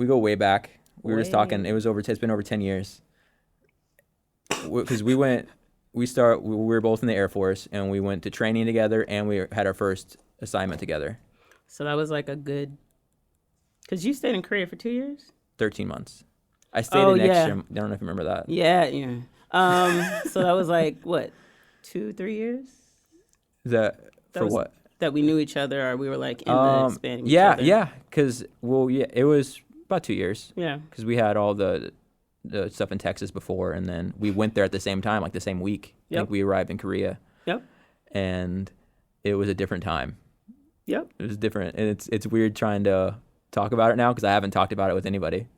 We go way back. We were just talking. It's been over 10 years. Because we were both in the Air Force, and we went to training together, and we had our first assignment together. So that was like a good, because you stayed in Korea for 2 years? 13 months. I stayed an extra, I don't know if you remember that. Yeah. So that was like, what, 2-3 years? For what? That we knew each other, or we were like in the spanning each other? Yeah, because, it was about 2 years. Yeah. Because we had all the stuff in Texas before, and then we went there at the same time, like the same week. Yep. I think we arrived in Korea. Yep. And it was a different time. Yep. It was different, and it's weird trying to talk about it now because I haven't talked about it with anybody.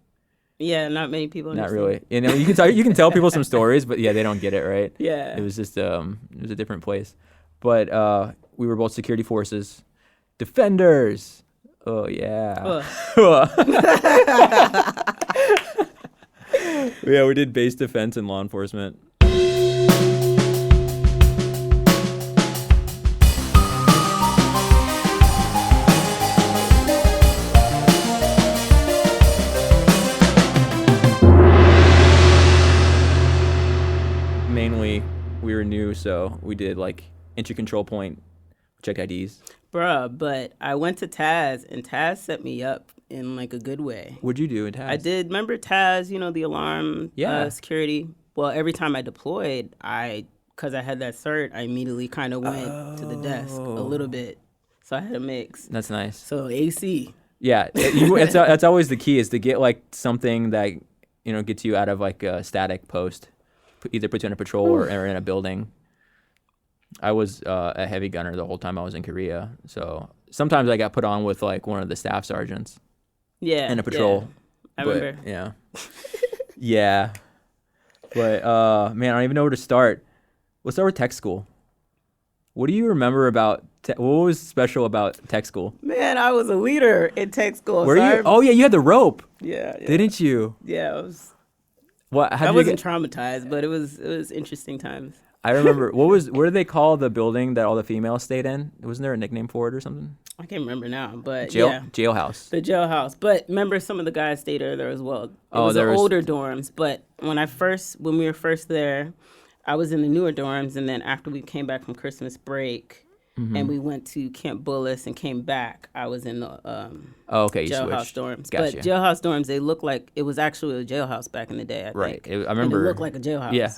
Yeah, not many people understand. Not really. You can tell people some stories, but yeah, they don't get it, right? Yeah. It was just it was a different place. But we were both security forces, defenders. Oh yeah. Yeah, we did base defense and law enforcement. Mainly, we were new, so we did like entry control point, check IDs. Bruh, but I went to Taz, and Taz set me up in like a good way. What'd you do in Taz? I did. Remember Taz, the alarm security? Well, every time I deployed, because I had that cert, I immediately kind of went to the desk a little bit. So I had a mix. That's nice. So AC. Yeah, that's always the key, is to get like something that, gets you out of like a static post. Either put you in a patrol or in a building. I was a heavy gunner the whole time I was in Korea. So sometimes I got put on with like one of the staff sergeants. Yeah. In a patrol. Yeah. I remember. Yeah. Yeah. But man, I don't even know where to start. Let's start with tech school. What do you remember about what was special about tech school? Man, I was a leader in tech school. Were you? Oh yeah, you had the rope. Yeah. Didn't you? Yeah, it was. What? I wasn't traumatized, but it was interesting times. I remember. What did they call the building that all the females stayed in? Wasn't there a nickname for it or something? I can't remember now, but jailhouse. The jailhouse. But remember, some of the guys stayed there as well. It was older dorms. But when we were first there, I was in the newer dorms, and then after we came back from Christmas break, and we went to Camp Bullis and came back, I was in the jailhouse dorms. Gotcha. But jailhouse dorms, they look like it was actually a jailhouse back in the day. I think. I remember. And it looked like a jailhouse. Yeah.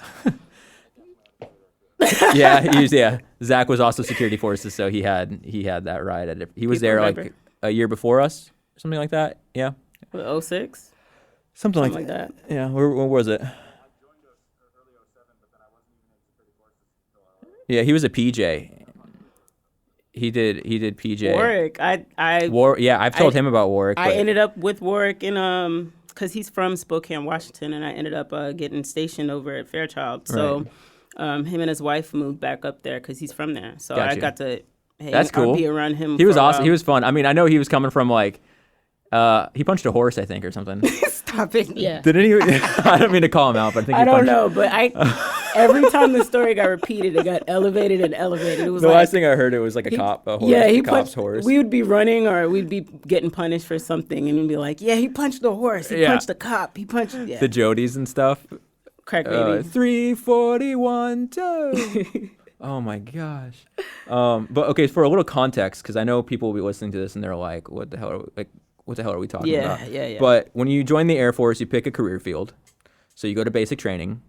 Yeah, Zach was also security forces, so he had that ride. He was there like a year before us, something like that. Yeah. 06? Something like that. Yeah. Where was it? Yeah, he was a PJ. He did PJ. Warwick. I've told him about Warwick. I ended up with Warwick in because he's from Spokane, Washington, and I ended up getting stationed over at Fairchild. So him and his wife moved back up there because he's from there. So I got to That's cool. be around him. He was awesome. He was fun. I mean, I know he was coming from like he punched a horse, I think, or something. Stop it. Yeah. Didn't he? I don't mean to call him out, but I think I don't know, but every time the story got repeated, it got elevated and elevated. It was the last thing I heard, it was like a horse. Yeah, he cop's punched. Horse. We would be running, or we'd be getting punished for something, and we'd be like, "Yeah, he punched the horse. He punched the cop. He punched the Jodies and stuff." Crack baby. 341 2. Oh my gosh. But okay, for a little context, because I know people will be listening to this and they're like, "What the hell? What the hell are we talking about?" Yeah. But when you join the Air Force, you pick a career field. So you go to basic training.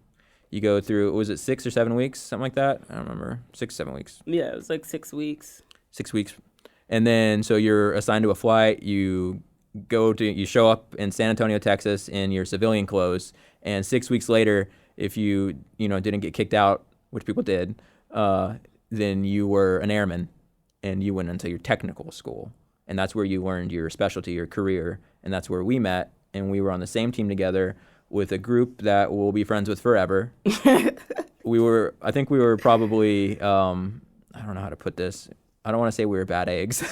You go through, was it 6 or 7 weeks, something like that? I don't remember. 6, 7 weeks. Yeah, it was like 6 weeks. 6 weeks. And then, so you're assigned to a flight. You show up in San Antonio, Texas in your civilian clothes. And 6 weeks later, if you didn't get kicked out, which people did, then you were an airman and you went into your technical school. And that's where you learned your specialty, your career. And that's where we met. And we were on the same team together with a group that we'll be friends with forever. I think we were probably, I don't know how to put this. I don't want to say we were bad eggs.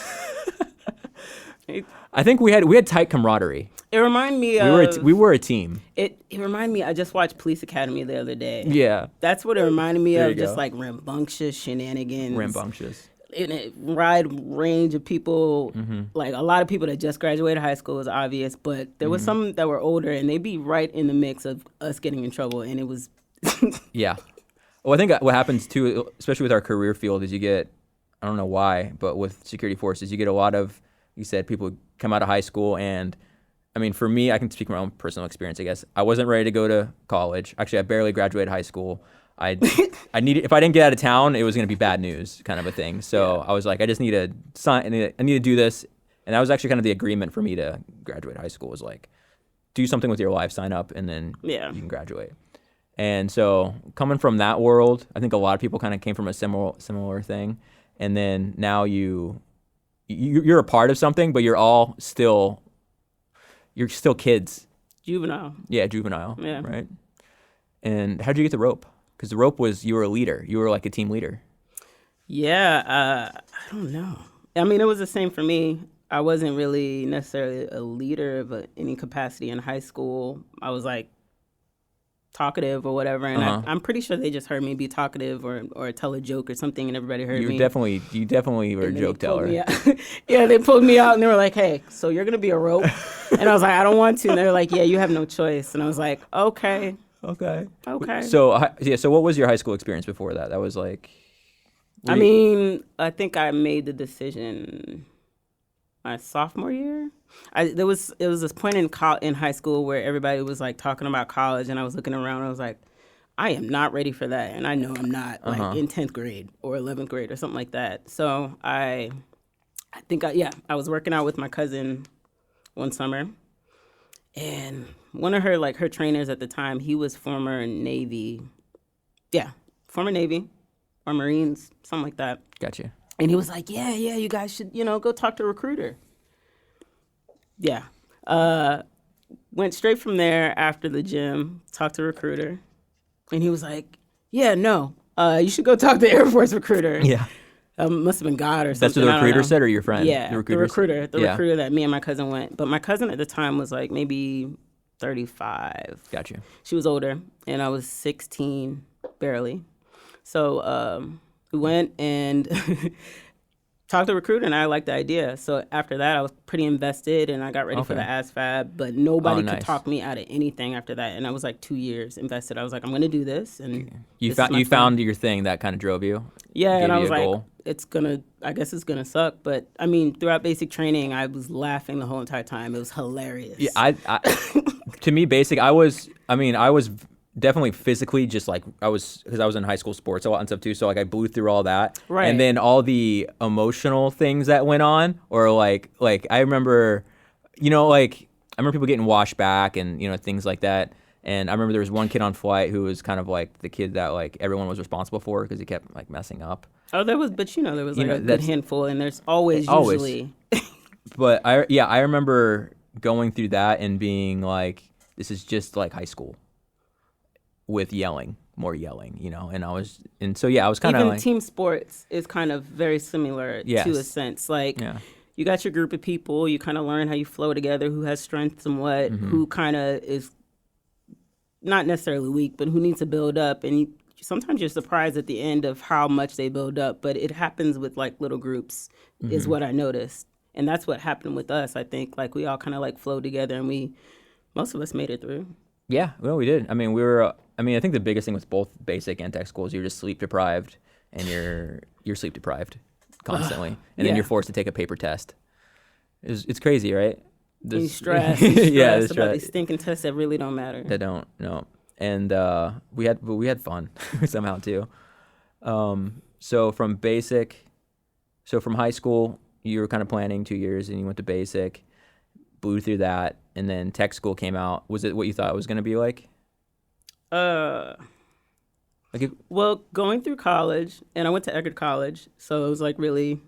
I think we had tight camaraderie. It reminded me of... We were a team. It reminded me, I just watched Police Academy the other day. Yeah. That's what it reminded me of, just like rambunctious shenanigans. Rambunctious. in a wide range of people, like a lot of people that just graduated high school was obvious, but there was some that were older and they'd be right in the mix of us getting in trouble, and it was... Yeah. Well, I think what happens too, especially with our career field, is you get, I don't know why, but with security forces, you get a lot of, you said, people come out of high school, and I mean, for me, I can speak from my own personal experience, I guess. I wasn't ready to go to college. Actually, I barely graduated high school. I needed, if I didn't get out of town, it was going to be bad news, kind of a thing. So I was like, I just need to sign. I need to do this, and that was actually kind of the agreement for me to graduate high school. Was like, do something with your life, sign up, and then you can graduate. And so, coming from that world, I think a lot of people kind of came from a similar thing. And then now you're a part of something, but you're still kids. Juvenile. Yeah, juvenile. Yeah. Right. And how'd you get the rope? Because the rope was, you were a leader. You were like a team leader. Yeah, I don't know. I mean, it was the same for me. I wasn't really necessarily a leader of any capacity in high school. I was like talkative or whatever, and I'm pretty sure they just heard me be talkative or tell a joke or something, and everybody heard me. You definitely were a joke teller. Yeah, they pulled me out and they were like, "Hey, so you're gonna be a rope?" And I was like, "I don't want to." And they were like, "Yeah, you have no choice." And I was like, "Okay." So what was your high school experience before that? That was like... I mean, I think I made the decision my sophomore year. It was this point in high school where everybody was like talking about college, and I was looking around and I was like, I am not ready for that, and I know I'm not like in 10th grade or 11th grade or something like that. So I think I was working out with my cousin one summer, and one of her trainers at the time, he was former Navy or Marines, something like that. Gotcha. And he was like, yeah, you guys should, go talk to a recruiter. Yeah. Went straight from there after the gym, talked to a recruiter. And he was like, yeah, no, you should go talk to the Air Force recruiter. Yeah. Must have been God or something. That's what the recruiter said, or your friend? Yeah, the recruiter that me and my cousin went. But my cousin at the time was like maybe 35. Gotcha. She was older, and I was 16, barely. So we went and talked to the recruiter, and I liked the idea. So after that, I was pretty invested, and I got ready for the ASVAB, but nobody could talk me out of anything after that. And I was like 2 years invested. I was like, I'm going to do this. And you found your thing that kind of drove you? Yeah, and I was like, I guess it's going to suck. But, I mean, throughout basic training, I was laughing the whole entire time. It was hilarious. Yeah, to me, basic, I was definitely physically just like, because I was in high school sports a lot and stuff too. So like I blew through all that. Right. And then all the emotional things that went on, or like I remember, people getting washed back and, things like that. And I remember there was one kid on flight who was kind of like the kid that like everyone was responsible for because he kept like messing up. Oh, there was like a good handful, and there's always usually. But I remember going through that and being like, this is just like high school with more yelling, and I was kind of even like, team sports is kind of very similar to a sense. Like you got your group of people, you kind of learn how you flow together, who has strengths and what, who kind of is not necessarily weak, but who needs to build up. And sometimes you're surprised at the end of how much they build up, but it happens with like little groups is what I noticed. And that's what happened with us. I think like we all kind of like flowed together, and most of us made it through. Yeah, well, we did. I mean, I think the biggest thing with both basic and tech schools, you're just sleep deprived, and you're sleep deprived constantly, and then you're forced to take a paper test. It's crazy, right? You stress about these stinking tests that really don't matter. That don't, no. And we had fun somehow too. So from high school, you were kind of planning 2 years, and you went to basic, blew through that, and then tech school came out. Was it what you thought it was going to be like? Well, going through college, and I went to Eckerd College, so it was like really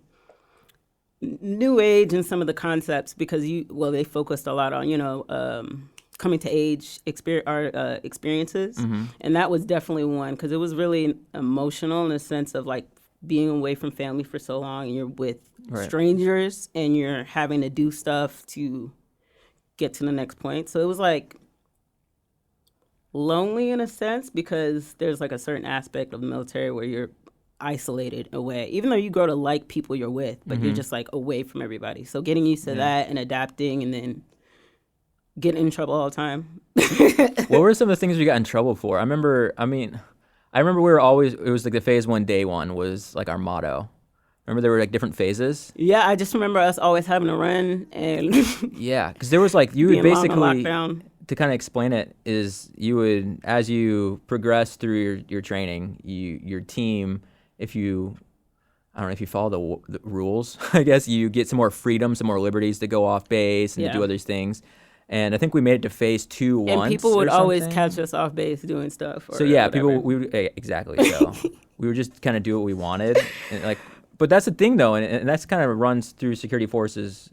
new age in some of the concepts because they focused a lot on coming to age experiences, and that was definitely one because it was really emotional in the sense of like being away from family for so long, and you're with strangers, and you're having to do stuff to get to the next point. So it was like lonely in a sense because there's like a certain aspect of the military where you're isolated away, even though you grow to like people you're with, but you're just like away from everybody. So getting used to that and adapting, and then getting in trouble all the time. What were some of the things we got in trouble for? I remember we were always, it was like the phase 1, day 1 was like our motto. Remember there were like different phases? Yeah, I just remember us always having to run and yeah, because there was like, you would basically, lockdown. To kind of explain it, is you would, as you progress through your training, your team, I don't know if you follow the rules, I guess you get some more freedom, some more liberties to go off base and to do other things. And I think we made it to phase 2 once. And people would always catch us off base doing stuff. So yeah, exactly. So we would just kind of do what we wanted, and like. But that's the thing though, and that's kind of runs through security forces,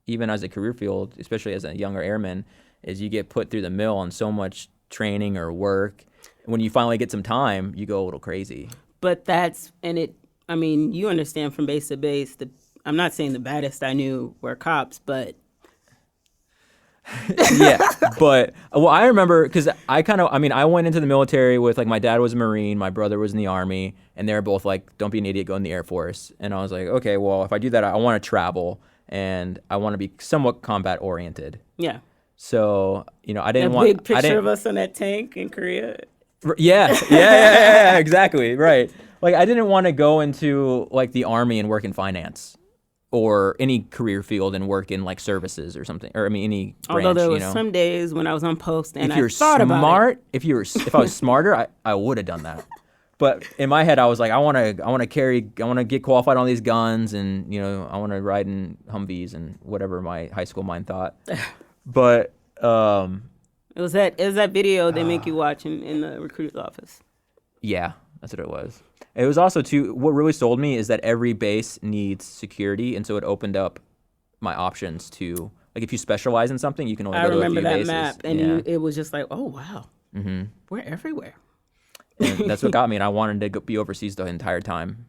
even as a career field, especially as a younger airman, is you get put through the mill on so much training or work. When you finally get some time, you go a little crazy. But you understand from base to base. I'm not saying the baddest I knew were cops, but yeah, but I remember because I went into the military with, like, my dad was a Marine, my brother was in the Army, and they were both like, don't be an idiot, go in the Air Force. And I was like, okay, well, if I do that, I want to travel and I want to be somewhat combat oriented. Yeah. So, I didn't want... That big picture of us on that tank in Korea. Yeah, exactly, right. Like, I didn't want to go into, like, the Army and work in finance. Or any career field and work in like services or something, or any branch. Although there was some days when I was on post and I thought about it. If I was smarter, I would have done that. But in my head, I was like, I want to get qualified on these guns, and I want to ride in Humvees and whatever my high school mind thought. But it was that video they make you watch in the recruiter's office. Yeah, that's what it was. It was also, too, what really sold me is that every base needs security, and so it opened up my options to, like, if you specialize in something, you can only go to a few bases. I remember that map, and it was just like, oh, wow, we're everywhere. And that's what got me, and I wanted to be overseas the entire time.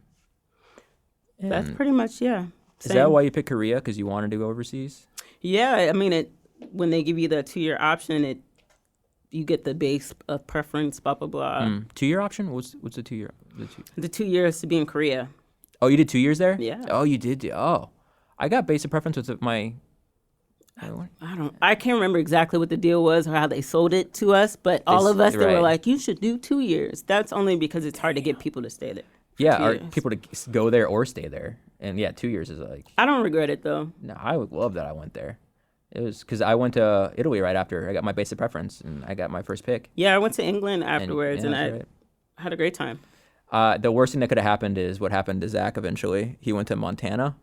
And that's pretty much, Same. Is that why you picked Korea, because you wanted to go overseas? Yeah, when they give you the 2-year option, you get the base of preference, blah, blah, blah. 2-year option? What's the 2-year? The 2 years to be in Korea. Oh, you did 2 years there? Yeah. Oh, you did? I got base of preference with my... I can't remember exactly what the deal was or how they sold it to us, but all of us, they were like, you should do 2 years. That's only because it's hard to get people to stay there. Yeah, or people to go there or stay there. And yeah, 2 years is like... I don't regret it, though. No, I would love that I went there. It was because I went to Italy right after I got my base of preference, and I got my first pick. Yeah, I went to England afterwards, and I had a great time. The worst thing that could have happened is what happened to Zach eventually. He went to Montana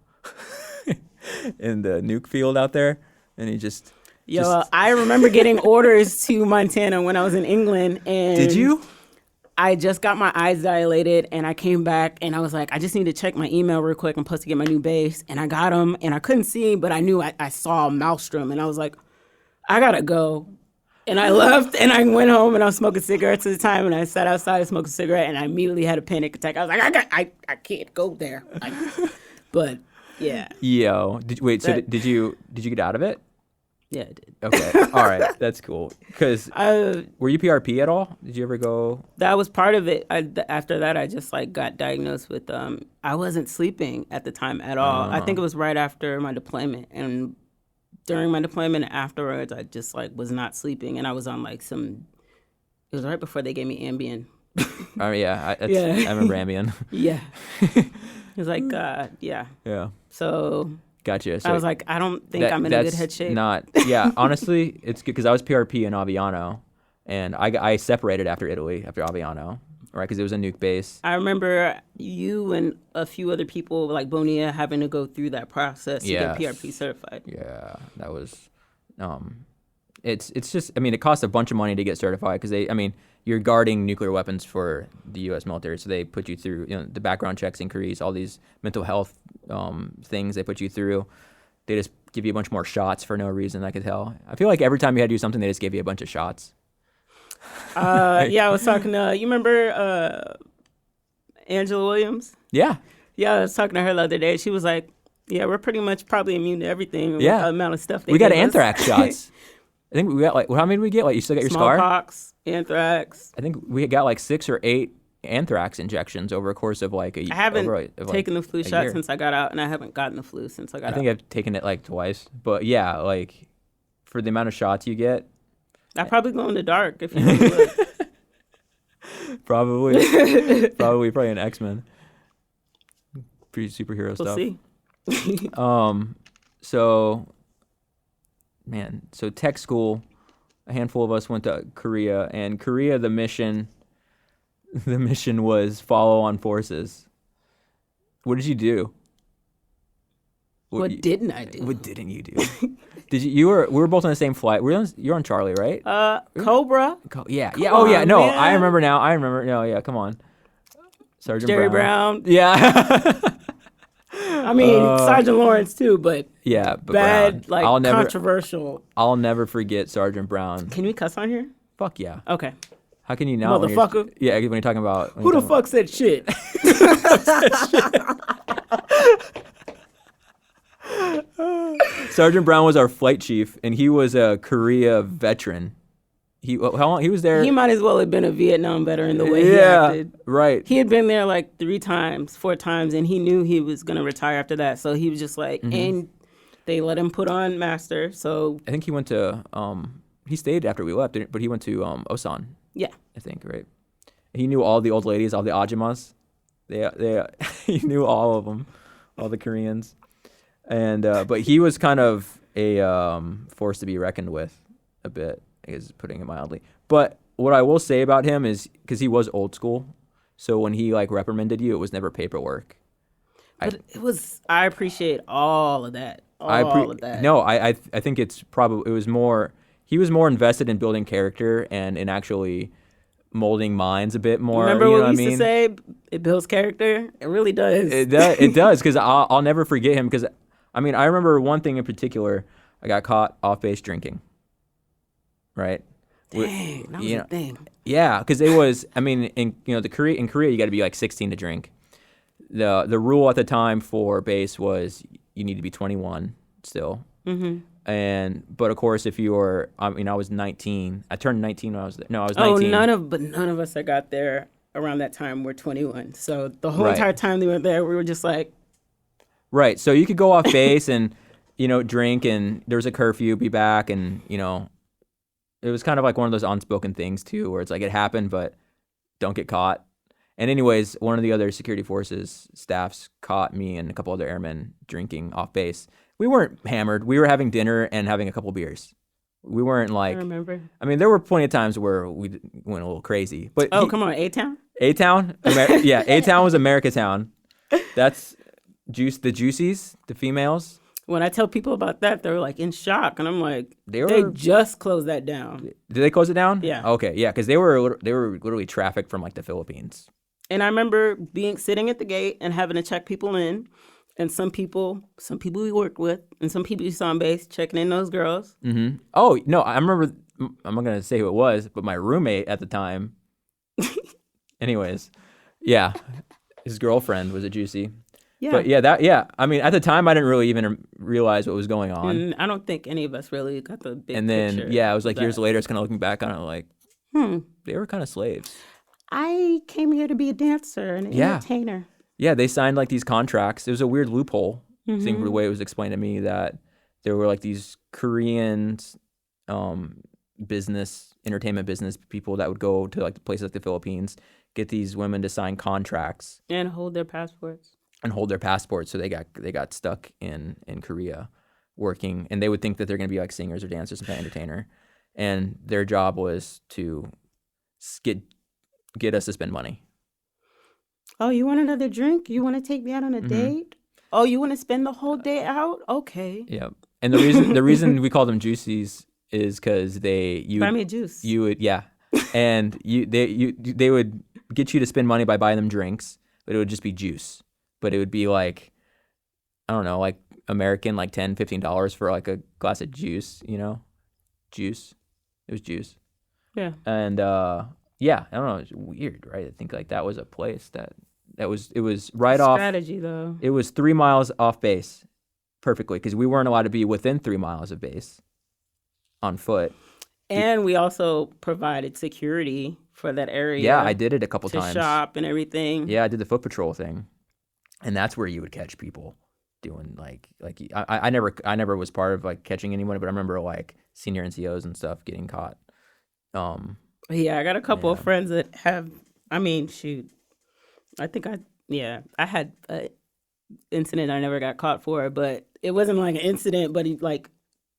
in the nuke field out there, and he just... I remember getting orders to Montana when I was in England. And did you? I just got my eyes dilated, and I came back, and I was like, I just need to check my email real quick. I'm supposed to get my new base, and I got them, and I couldn't see, but I knew I saw Maelstrom, and I was like, I gotta go. And I left, and I went home, and I was smoking cigarettes at the time, and I sat outside and smoked a cigarette, and I immediately had a panic attack. I was like, I can't go there. But yeah. Did you get out of it? Yeah, I did. Okay. All right. That's cool. Because were you PRP at all? Did you ever go? That was part of it. After that, I just got diagnosed with, I wasn't sleeping at the time at all. I think it was right after my deployment. And during my deployment and afterwards, I just was not sleeping. And I was on it was right before they gave me Ambien. Yeah. I remember Ambien. Yeah. It was yeah. Yeah. So... Gotcha. So I was like, I don't think I'm in a good head shape. Honestly, it's good because I was PRP in Aviano, and I separated after Aviano, right? Because it was a nuke base. I remember you and a few other people, like Bonilla, having to go through that process to get PRP certified. Yeah, that was, it's just, it costs a bunch of money to get certified because you're guarding nuclear weapons for the U.S. military, so they put you through, the background checks increase, all these mental health things they put you through. They just give you a bunch more shots for no reason, I could tell. I feel like every time you had to do something, they just gave you a bunch of shots. I was talking to, you remember Angela Williams? Yeah. Yeah, I was talking to her the other day. She was like, yeah, we're pretty much probably immune to everything. Yeah. The amount of stuff we got anthrax shots. I think we got how many did we get? You still got your scar? Smallpox, anthrax. I think we got 6 or 8 anthrax injections over a course of like I haven't taken the flu shot since I got out, and I haven't gotten the flu since I got out. I think I've taken it like twice, but yeah, like for the amount of shots you get, I probably glow in the dark if you look. probably an X-Men. Pretty superhero stuff. We'll see. So tech school, a handful of us went to Korea, and Korea, the mission was follow on forces. What did you do? What didn't I do? What didn't you do? We were both on the same flight. You're on Charlie, right? Cobra. Yeah. Come Oh yeah. on, No, man. I remember now. No, yeah. Come on. Sergeant Jerry Brown. Yeah. I mean, Sergeant Lawrence too, but yeah, but bad, Brown. Controversial. I'll never forget Sergeant Brown. Can we cuss on here? Fuck yeah. Okay. How can you not? Motherfucker. When you're talking about Who the fuck said shit? Sergeant Brown was our flight chief, and he was a Korea veteran. How long he was there? He might as well have been a Vietnam veteran the way he acted. Right. He had been there like 4 times, and he knew he was gonna retire after that. So he was just like, and they let him put on master. So I think he went to he stayed after we left, but he went to Osan. Yeah. I think, right. He knew all the old ladies, all the ajumas. They he knew all of them, all the Koreans. And but he was kind of a force to be reckoned with a bit, is putting it mildly. But what I will say about him is, because he was old school, so when he like reprimanded you, it was never paperwork. But I appreciate all of that. Of that. No, I think he was more invested in building character and in actually molding minds a bit more. Remember what we used to say? It builds character. It really does. It does, because I'll never forget him. Because I mean, I remember one thing in particular. I got caught off base drinking. Right. Dang, that was a thing. Yeah, because it was. I mean, in Korea, you got to be like 16 to drink. The rule at the time for base was you need to be 21 still. Mm-hmm. But of course, if you were, I was 19. I turned 19 when I was there. No, I was 19. None of us that got there around that time were 21. So the whole entire time they were there, we were just like. Right. So you could go off base and, drink, and there was a curfew, be back, and, it was kind of like one of those unspoken things too, where it's like it happened, but don't get caught. And anyways, one of the other security forces staffs caught me and a couple other airmen drinking off base. We weren't hammered. We were having dinner and having a couple beers. We weren't like. I remember. I mean, there were plenty of times where we went a little crazy. But come on, A-Town? A-Town? Yeah, A-Town was America Town. That's the Juicies, the females. When I tell people about that, they're like in shock, and I'm like, they just closed that down. Did they close it down? Yeah. Okay, yeah, because they were literally trafficked from like the Philippines. And I remember sitting at the gate and having to check people in, and some people we worked with, and some people you saw on base checking in those girls. Mm-hmm. Oh no, I remember. I'm not gonna say who it was, but my roommate at the time. Anyways, yeah, his girlfriend was a Juicy. Yeah. But I mean, at the time, I didn't really even realize what was going on. And I don't think any of us really got the big And then, picture. yeah, it was like years later, it's kind of looking back on it like, they were kind of slaves. I came here to be a dancer and an entertainer. Yeah, they signed like these contracts. It was a weird loophole, seeing the way it was explained to me, that there were like these Korean entertainment business people that would go to like places like the Philippines, get these women to sign contracts. And hold their passports. So they got stuck in Korea working, and they would think that they're going to be like singers or dancers and entertainer, and their job was to get us to spend money. Oh, you want another drink? You want to take me out on a date? Oh, you want to spend the whole day out? Okay. Yeah, and the reason we call them Juicies is because buy me a juice. You would and they would get you to spend money by buying them drinks, but it would just be juice. But it would be like, I don't know, like American, like $10, $15 for like a glass of juice, Juice. It was juice. Yeah. And I don't know, it's weird, right? I think like that was a place it was right off. Strategy though. It was 3 miles off base perfectly, because we weren't allowed to be within 3 miles of base on foot. And we also provided security for that area. Yeah, I did it a couple times. To shop and everything. Yeah, I did the foot patrol thing, and that's where you would catch people doing I never was part of like catching anyone, but I remember like senior NCOs and stuff getting caught. Yeah, I got a couple of friends that have. I mean, shoot, I think I had an incident I never got caught for, but it wasn't like an incident, but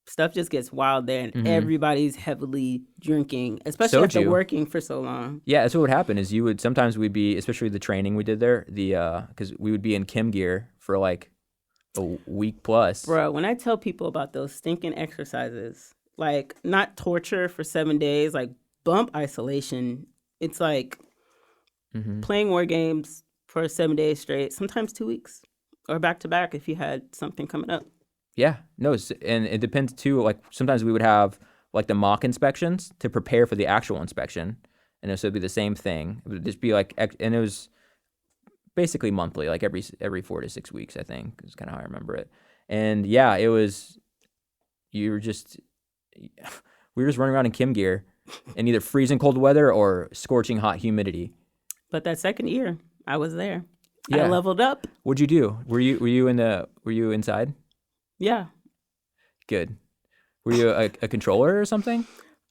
stuff just gets wild there, and everybody's heavily drinking, especially after working for so long. Yeah, that's what would happen is sometimes we'd be, especially the training we did there, because we would be in Kim gear for like a week plus. Bro, when I tell people about those stinking exercises, like not torture for 7 days, like bump isolation, it's like playing war games for 7 days straight, sometimes 2 weeks, or back to back if you had something coming up. Yeah, no, and it depends too. Like sometimes we would have like the mock inspections to prepare for the actual inspection, and so it'd be the same thing. It would just be like, and it was basically monthly, like every 4 to 6 weeks, I think is kind of how I remember it. And yeah, it was we were just running around in Kim gear in either freezing cold weather or scorching hot humidity. But that second year, I was there. Yeah. I leveled up. What'd you do? Were you inside? Yeah. Good. Were you a controller or something?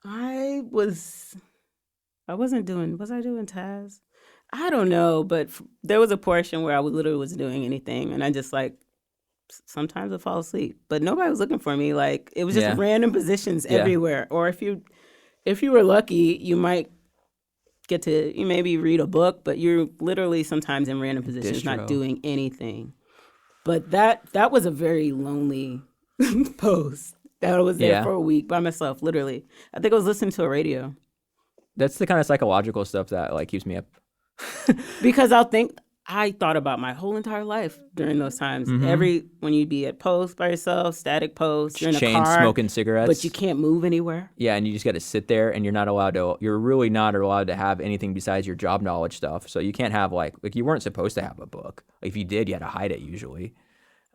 Was I doing TAS? I don't know, but there was a portion where I literally was doing anything, and I just sometimes I fall asleep, but nobody was looking for me. Like it was just random positions everywhere. Or if you were lucky, you might get to maybe read a book, but you're literally sometimes in random positions, not doing anything. But that was a very lonely post. That I was there for a week by myself, literally. I think I was listening to a radio. That's the kind of psychological stuff that like keeps me up. Because I thought about my whole entire life during those times. When you'd be at post by yourself, static post, you're in a car, smoking cigarettes, but you can't move anywhere. Yeah, and you just got to sit there, and you're really not allowed to have anything besides your job knowledge stuff. So you can't have like you weren't supposed to have a book. If you did, you had to hide it usually.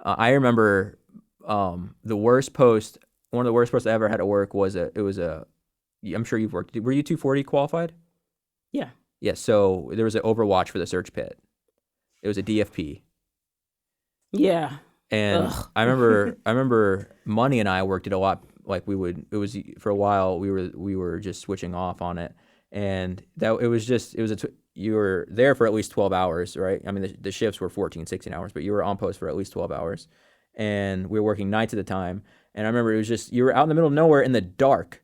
I remember one of the worst posts I ever had to work was I'm sure you've worked. Were you 240 qualified? Yeah. Yeah. So there was an Overwatch for the search pit. It was a DFP. Yeah. And I remember Money and I worked it a lot. Like for a while we were just switching off on it, and you were there for at least 12 hours, right? I mean the shifts were 14, 16 hours, but you were on post for at least 12 hours, and we were working nights at the time. And I remember it was just you were out in the middle of nowhere in the dark,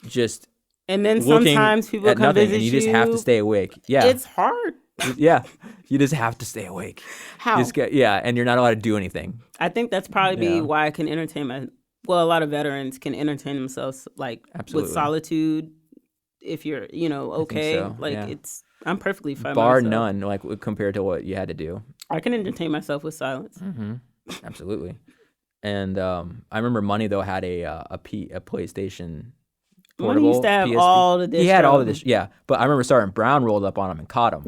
just and then sometimes people come visit and you just have to stay awake. Yeah, it's hard. Yeah, you just have to stay awake. How? And you're not allowed to do anything. I think that's probably why I can entertain a lot of veterans can entertain themselves with solitude. If you're, okay, so, I'm perfectly fine. Bar none, like compared to what you had to do. I can entertain myself with silence. Mm-hmm. Absolutely. And I remember Money though had a PlayStation. Portable, Money used to have PSP. all the discs. He had all of this, yeah. But I remember Sergeant Brown rolled up on him and caught him.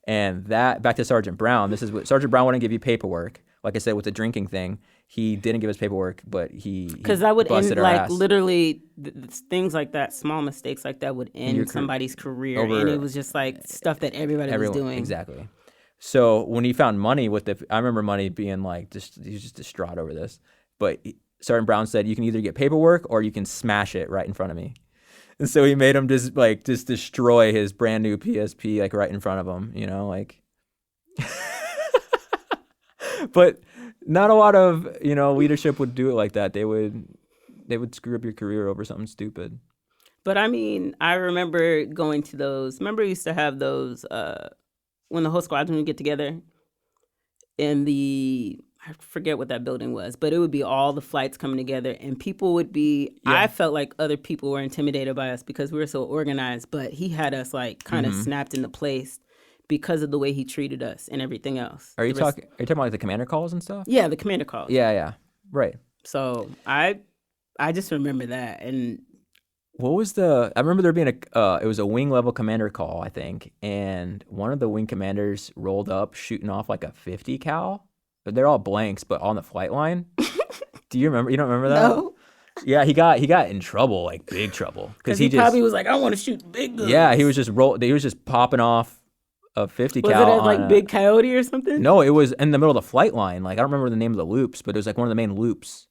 And back to Sergeant Brown. This is what Sergeant Brown wouldn't give you paperwork. Like I said, with the drinking thing, he didn't give us paperwork, but because that would end literally things like that, small mistakes like that would end somebody's career, and it was just stuff that everyone was doing. Exactly. So when he found Money I remember Money being he was just distraught over this. But Sergeant Brown said, "You can either get paperwork or you can smash it right in front of me." And so he made him just destroy his brand new PSP right in front of him, But not a lot of leadership would do it like that. They would screw up your career over something stupid. But I mean, I remember going to those. Remember, we used to have those when the whole squadron would get together in I forget what that building was, but it would be all the flights coming together, and people would be. Yeah. I felt like other people were intimidated by us because we were so organized, but he had us kind of snapped into place because of the way he treated us and everything else. Are you talking about the commander calls and stuff? Yeah, the commander calls. Yeah, right. So I just remember that. And what was I remember there being it was a wing level commander call, I think, and one of the wing commanders rolled up shooting off like a 50 cal. They're all blanks, but on the flight line. Do you remember? You don't remember that? No. Yeah, he got in trouble, like big trouble, because he probably was like, I want to shoot big guns. Yeah, he was just popping off a 50 cal. Was it at like Big Coyote or something? No, it was in the middle of the flight line. Like I don't remember the name of the loops, but it was like one of the main loops.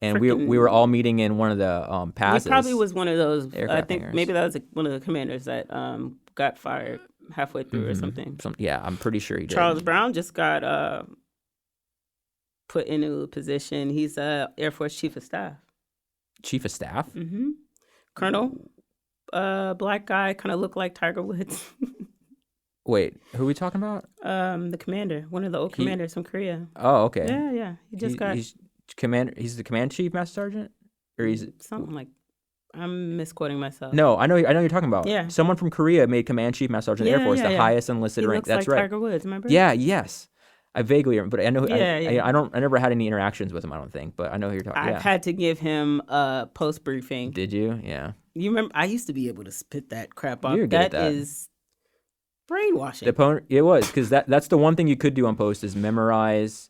And we were all meeting in one of the passes. He probably was one of those. I think hangars. Maybe that was one of the commanders that got fired halfway through or something. Yeah, I'm pretty sure he did. Charles Brown just got put into a position. He's Air Force Chief of Staff. Chief of Staff? Mm-hmm. Colonel, black guy, kind of looked like Tiger Woods. Wait, who are we talking about? The commander, one of the old commanders from Korea. Oh, okay. Yeah. He's the command chief, master sergeant, or he's something like. I'm misquoting myself. No, I know you're talking about. Yeah. Someone from Korea made command chief, master sergeant, Air Force, the highest enlisted rank. That's like right. Tiger Woods, remember? Yeah. Yes. I vaguely remember, but I know. Yeah. I never had any interactions with him. I don't think, but I know who you're talking. I've had to give him a post briefing. Did you? Yeah. You remember? I used to be able to spit that crap off. You're good at that. Is brainwashing. It was because that's the one thing you could do on post is memorize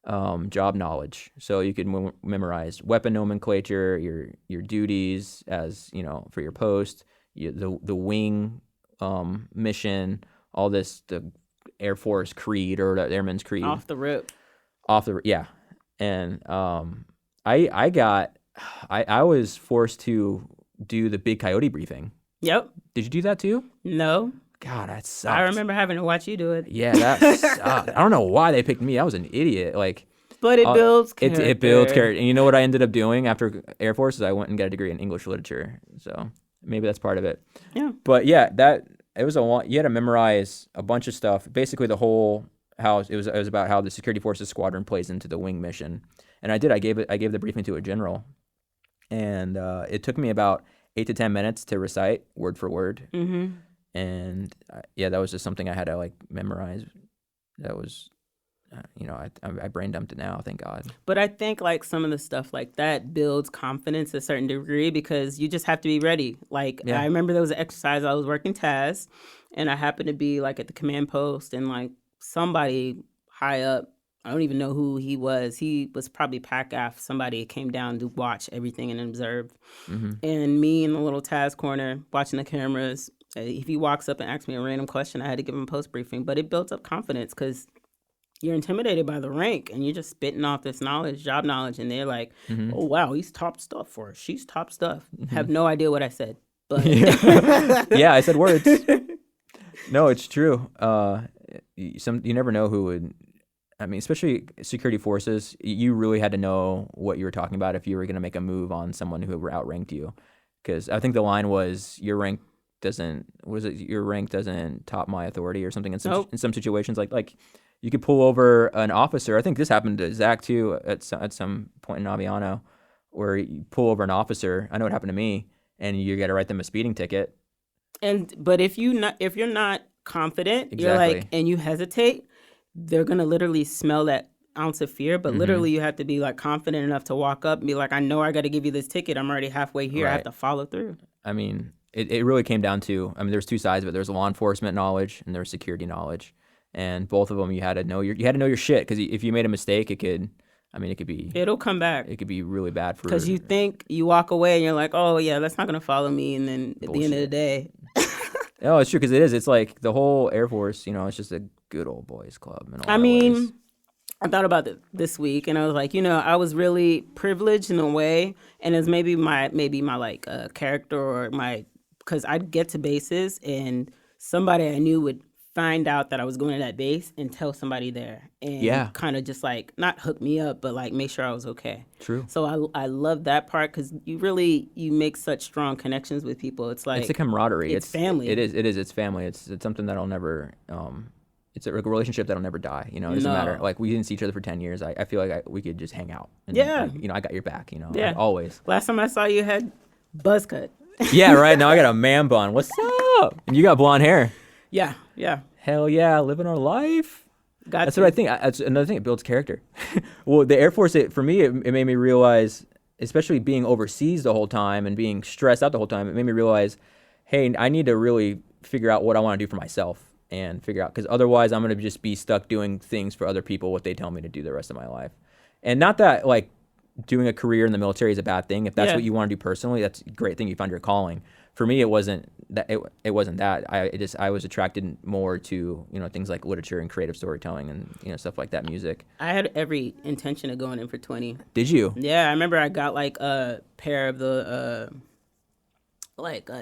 job knowledge. So you could memorize weapon nomenclature, your duties as for your post, the wing mission, all this, the Air Force creed or the Airman's creed off the rip. Yeah, and I was forced to do the Big Coyote briefing. Yep. Did you do that too? No. God, that sucked. I remember having to watch you do it. Yeah, that sucked. I don't know why they picked me. I was an idiot. But it builds character. It builds character. And you know what I ended up doing after Air Force is I went and got a degree in English literature. So maybe that's part of it. Yeah. But yeah, it was you had to memorize a bunch of stuff. Basically, the whole how it was about how the Security Forces Squadron plays into the wing mission. And I did. I gave the briefing to a general, and it took me about 8 to 10 minutes to recite word for word. Mm-hmm. And that was just something I had to memorize. That was, I brain dumped it now, thank God. But I think some of the stuff like that builds confidence to a certain degree because you just have to be ready. I remember there was an exercise I was working TAS, and I happened to be at the command post, and somebody high up, I don't even know who he was. He was probably PACAF. Somebody came down to watch everything and observe. Mm-hmm. And me in the little TAS corner watching the cameras. If he walks up and asks me a random question, I had to give him a post briefing. But it builds up confidence because you're intimidated by the rank and you're just spitting off this knowledge, job knowledge, and they're like, mm-hmm. Oh, wow, he's top stuff for us. She's top stuff. Mm-hmm. Have no idea what I said. But yeah, I said words. No, it's true. You never know who would. I mean, especially security forces, you really had to know what you were talking about if you were going to make a move on someone who outranked you. Because I think the line was your rank doesn't top my authority or something in some situations like you could pull over an officer. I think this happened to Zach too at some point in Aviano where you pull over an officer. I know it happened to me, and you got to write them a speeding ticket. But if you're not confident, exactly. You're and you hesitate, they're gonna literally smell that ounce of fear. But mm-hmm. literally, you have to be confident enough to walk up and be like, I know I got to give you this ticket. I'm already halfway here. Right. I have to follow through. I mean. It really came down to, there's two sides of it. There's law enforcement knowledge and there's security knowledge, and both of them you had to know your shit, because if you made a mistake, it'll come back. It could be really bad for because you think you walk away and you're like, oh yeah, that's not gonna follow me, and then at the end of the day, no, it's true because it is. It's like the whole Air Force, it's just a good old boys club. Ways. I thought about it this week, and I was like, I was really privileged in a way, and it's maybe my character or because I'd get to bases and somebody I knew would find out that I was going to that base and tell somebody there, and kind of just not hook me up, but make sure I was okay. True. So I love that part because you make such strong connections with people. It's it's a camaraderie. It's family. It is. It's family. It's something that'll never. It's a relationship that'll never die. It doesn't matter. We didn't see each other for 10 years. I feel like we could just hang out. And, I got your back. Always. Last time I saw you had buzz cut. Yeah, right. Now I got a man bun. What's up? And you got blonde hair. Yeah. Hell yeah, living our life. That's what I think. That's another thing. It builds character. Well, the Air Force, for me, it made me realize, especially being overseas the whole time and being stressed out the whole time, it made me realize, hey, I need to really figure out what I want to do for myself. And figure out, because otherwise I'm going to just be stuck doing things for other people, what they tell me to do the rest of my life. And not that doing a career in the military is a bad thing. If that's what you want to do personally, that's a great thing. You found your calling. For me, it wasn't that. It wasn't that. I was attracted more to things like literature and creative storytelling and stuff like that, music. I had every intention of going in for 20. Did you? Yeah, I remember I got like a pair of the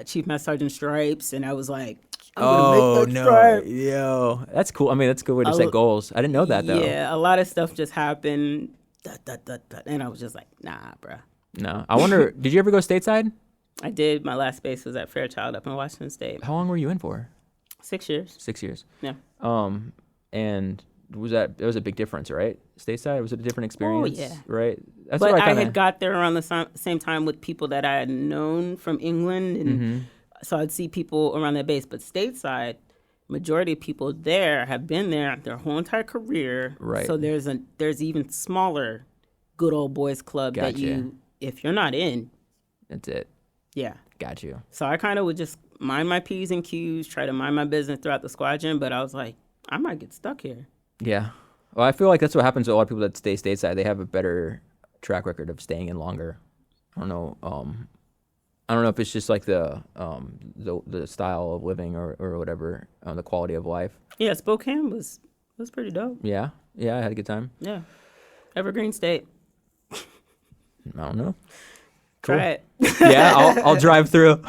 Chief Master Sergeant stripes, and I was like, I'm gonna make that stripe. Yo, that's cool. I mean, that's a good way to set goals. I didn't know that though. Yeah, a lot of stuff just happened, and I was just like, nah, bruh. No, I wonder. Did you ever go stateside? I did. My last base was at Fairchild up in Washington State. How long were you in for? 6 years. 6 years. Yeah. And it was a big difference, right? Stateside, was it a different experience? Oh, yeah. Right? That's but what I had got there around the same time with people that I had known from England, and so I'd see people around that base. But stateside, majority of people there have been there their whole entire career. Right. So there's even smaller good old boys club that if you're not in, that's it. Yeah. Got you. So I kind of would just mind my P's and Q's, try to mind my business throughout the squadron, but I was like, I might get stuck here. Yeah. Well, I feel like that's what happens to a lot of people that stay stateside. They have a better track record of staying in longer. I don't know. I don't know if it's just like the style of living or whatever, the quality of life. Yeah, Spokane was pretty dope. Yeah. Yeah, I had a good time. Yeah. Evergreen State. I don't know. Cool. Try it. Yeah, I'll drive through.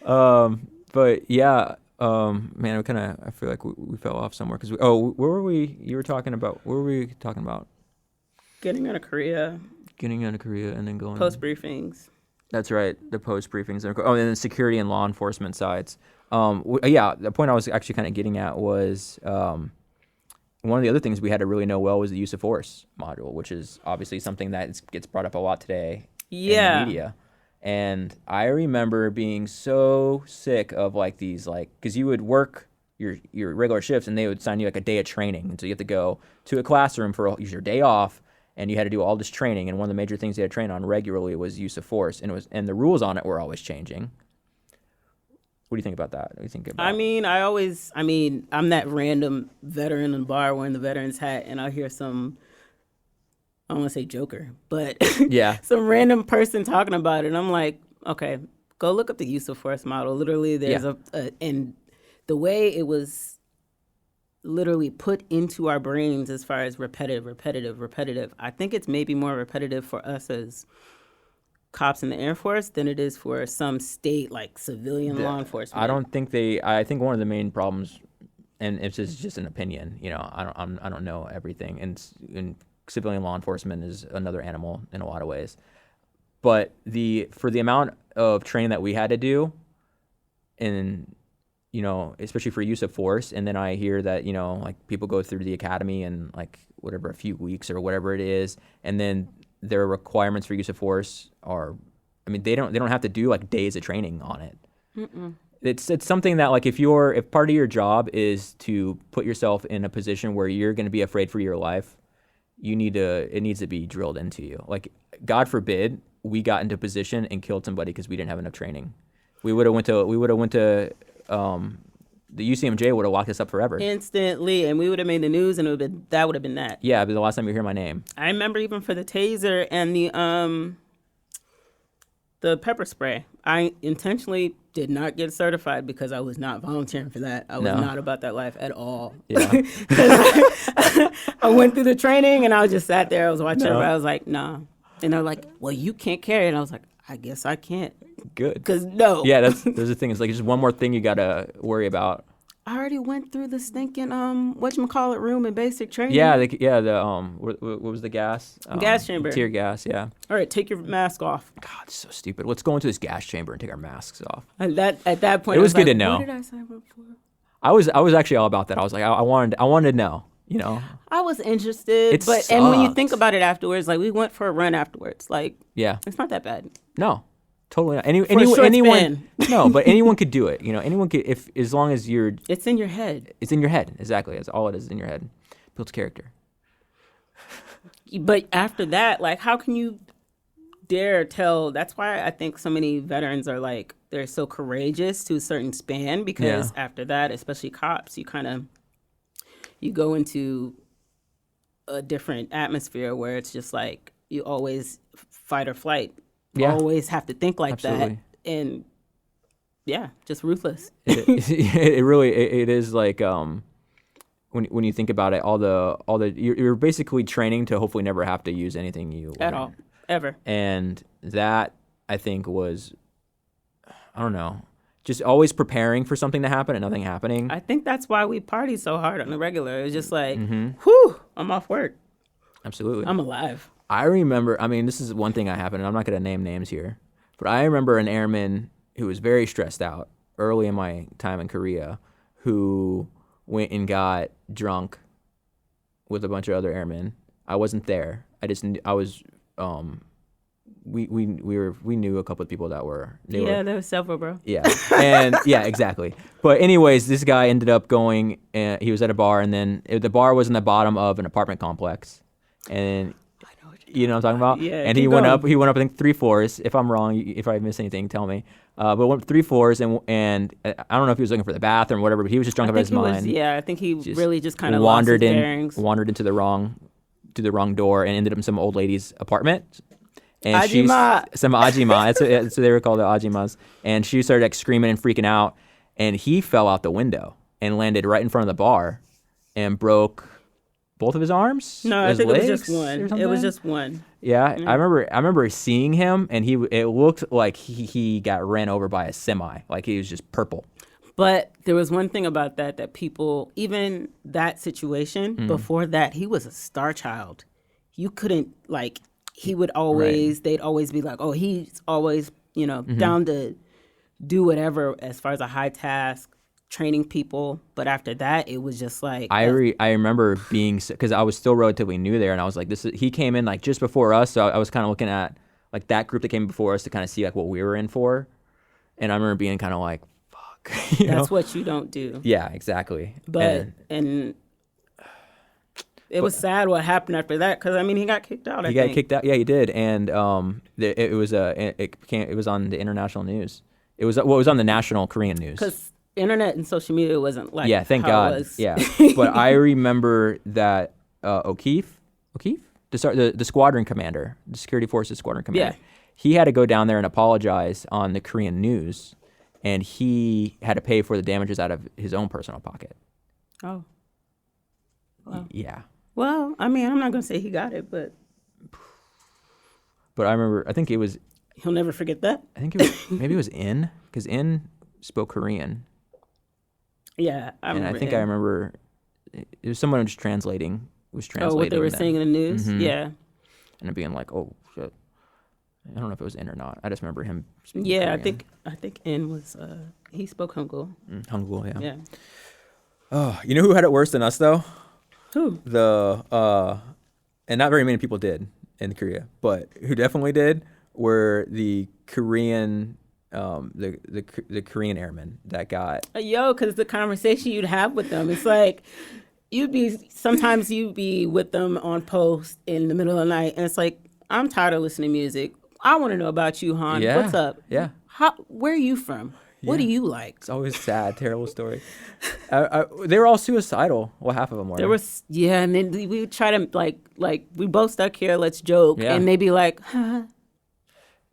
But yeah, man, I feel like we fell off somewhere because where were we? You were talking about, what were we talking about? Getting out of Korea and then going post briefings. That's right, the post briefings. And then the security and law enforcement sides. Yeah, the point I was actually kind of getting at was one of the other things we had to really know well was the use of force module, which is obviously something that gets brought up a lot today in the media. And I remember being so sick of like these, like, because you would work your regular shifts and they would sign you like a day of training. And so you have to go to a classroom for your day off, and you had to do all this training. And one of the major things you had to train on regularly was use of force. And the rules on it were always changing. What do you think about that? What do you think about? I'm that random veteran in the bar wearing the veteran's hat, and I'll hear some, I don't want to say joker, but some random person talking about it. And I'm like, okay, go look up the use of force model. Literally, there's and the way it was literally put into our brains as far as repetitive. I think it's maybe more repetitive for us as cops in the Air Force than it is for some state like civilian law enforcement. I think one of the main problems, and it's just an opinion, I don't know everything, and civilian law enforcement is another animal in a lot of ways. But for the amount of training that we had to do, and especially for use of force, and then I hear that like people go through the academy in like whatever, a few weeks or whatever it is, and then their requirements for use of force are, they don't have to do like days of training on it. Mm-mm. It's something that like if part of your job is to put yourself in a position where you're going to be afraid for your life, it needs to be drilled into you. Like, God forbid we got into a position and killed somebody because we didn't have enough training. We would have went to the UCMJ would have locked us up forever. Instantly, and we would have made the news, and that would have been that. Yeah, but the last time you hear my name. I remember even for the taser and the pepper spray, I intentionally did not get certified because I was not volunteering for that. I was not about that life at all. Yeah. I went through the training, and I just sat there. I was watching everybody. I was like, nah. And they're like, well, you can't carry it. And I was like, I guess I can't. Good. Because no. Yeah, there's the thing. It's like just one more thing you got to worry about. I already went through the stinking whatchamacallit room in basic training. Yeah, what was the gas? Gas chamber. Tear gas, yeah. All right, take your mask off. God, it's so stupid. Let's go into this gas chamber and take our masks off. At that point, it was good to know. What did I sign up for? I was actually all about that. I was like, I wanted to know. I was interested, and when you think about it afterwards, like we went for a run afterwards. Like, it's not that bad. No. Totally not. Anyone no, but anyone could do it. Anyone could, as long as you're. It's in your head. It's in your head. Exactly. That's all it is in your head. Builds character. But after that, like, how can you dare tell? That's why I think so many veterans are like, they're so courageous to a certain span, because after that, especially cops, you go into a different atmosphere where it's just like, you always fight or flight. You Yeah. always have to think like Absolutely. that. And yeah, just ruthless. It really is like when you think about it, all the you're basically training to hopefully never have to use anything you At learn. all. Ever. And that, I think, was, I don't know, just always preparing for something to happen and nothing happening. I think that's why we party so hard on the regular. It's just like, whew, I'm off work. Absolutely. I'm alive. I remember, I mean, this is one thing that happened, and I'm not going to name names here, but I remember an airman who was very stressed out early in my time in Korea who went and got drunk with a bunch of other airmen. I wasn't there. We knew a couple of people that were. There was several, bro. Yeah, and yeah, exactly. But anyways, this guy ended up going, and he was at a bar, and then the bar was in the bottom of an apartment complex, and you know what I'm talking about? Yeah, and he went up, I think 3 floors. If I'm wrong, if I miss anything, tell me. But went up 3 floors, and I don't know if he was looking for the bathroom or whatever, but he was just drunk out of his mind. I think he really just kind of lost his bearings. Wandered into the wrong door, and ended up in some old lady's apartment. And Ajima. Some Ajima. That's what they were called, the Ajimas. And she started like screaming and freaking out, and he fell out the window and landed right in front of the bar, and broke both of his arms. No, I think it was just one. It was just one. Yeah, I remember seeing him, and it looked like he got ran over by a semi, like he was just purple. But there was one thing about that people, even that situation, before that, he was a star child. You couldn't, like, he would always, they'd always be like, oh, he's always, down to do whatever as far as a high task, training people. But after that, it was just like... I remember being, because I was still relatively new there, and I was like, he came in like just before us, so I was kind of looking at like that group that came before us to kind of see like what we were in for. And I remember being kind of like, fuck. That's what you don't do. Yeah, exactly. But, and it was sad what happened after that, because, I mean, he got kicked out, He got kicked out. Yeah, he did. And it was on the international news. It was on the national Korean news. Because internet and social media wasn't like thank how God. It was. Yeah. But I remember that O'Keefe, the squadron commander, the security forces squadron commander, he had to go down there and apologize on the Korean news, and he had to pay for the damages out of his own personal pocket. Oh. Wow. Yeah. Well, I mean, I'm not going to say he got it, but I remember, I think it was... He'll never forget that. I think it was, maybe it was In, because In spoke Korean. Yeah, I remember. And I think I remember it was someone just translating. Oh, what they were saying in the news? Mm-hmm. Yeah. And it being like, oh, shit. I don't know if it was In or not. I just remember him speaking Korean. I think In was, he spoke Hangul. Hangul, yeah. Yeah. Oh, you know who had it worse than us, though? Who? And not very many people did in Korea, but who definitely did were the Korean, the Korean airmen that got. Because the conversation you'd have with them, it's like sometimes you'd be with them on post in the middle of the night, and it's like, I'm tired of listening to music. I want to know about you, Han. Yeah. What's up? Yeah. Where are you from? What do you like? It's always sad, terrible story. They were all suicidal. Well, half of them were. There was, and then we would try to like we both stuck here. Let's joke, and they'd be like, huh.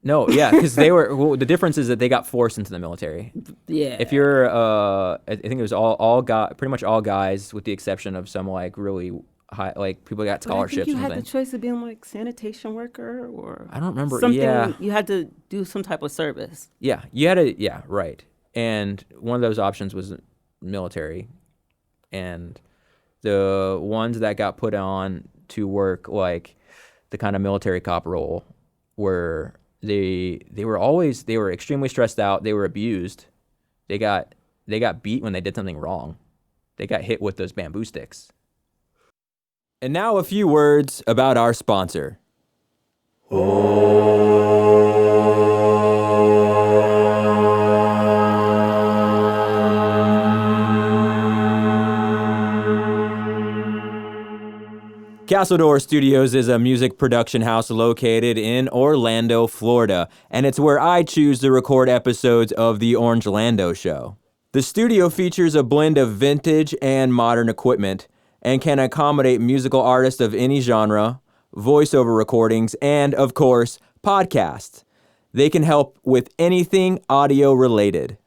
No, yeah, because they were. Well, the difference is that they got forced into the military. Yeah. If you're, I think it was all guys, pretty much all guys, with the exception of some like really high, like people got scholarships. I think you or had something. the choice of being like sanitation worker or I don't remember. Something. Yeah. You had to do some type of service. Yeah, you had to. Yeah, right. And one of those options was military, and the ones that got put on to work like the kind of military cop role were. They were extremely stressed out. They were abused. They got beat when they did something wrong. They got hit with those bamboo sticks. And now a few words about our sponsor. Castledor Studios is a music production house located in Orlando, Florida, and it's where I choose to record episodes of The Orange Lando Show. The studio features a blend of vintage and modern equipment and can accommodate musical artists of any genre, voiceover recordings, and, of course, podcasts. They can help with anything audio related.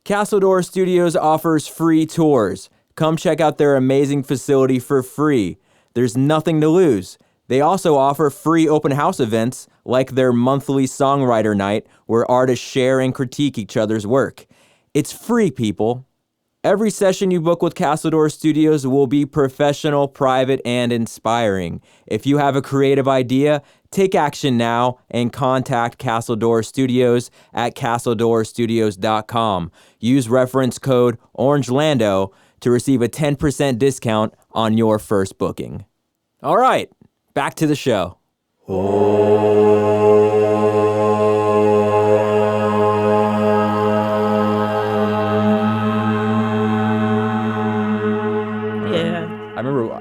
Castledore Studios offers free tours. Come check out their amazing facility for free. There's nothing to lose. They also offer free open house events like their monthly songwriter night where artists share and critique each other's work. It's free, people. Every session you book with Castledore Studios will be professional, private, and inspiring. If you have a creative idea, take action now and contact Castledore Studios at castledoorstudios.com. Use reference code OrangeLando to receive a 10% discount on your first booking. All right, back to the show.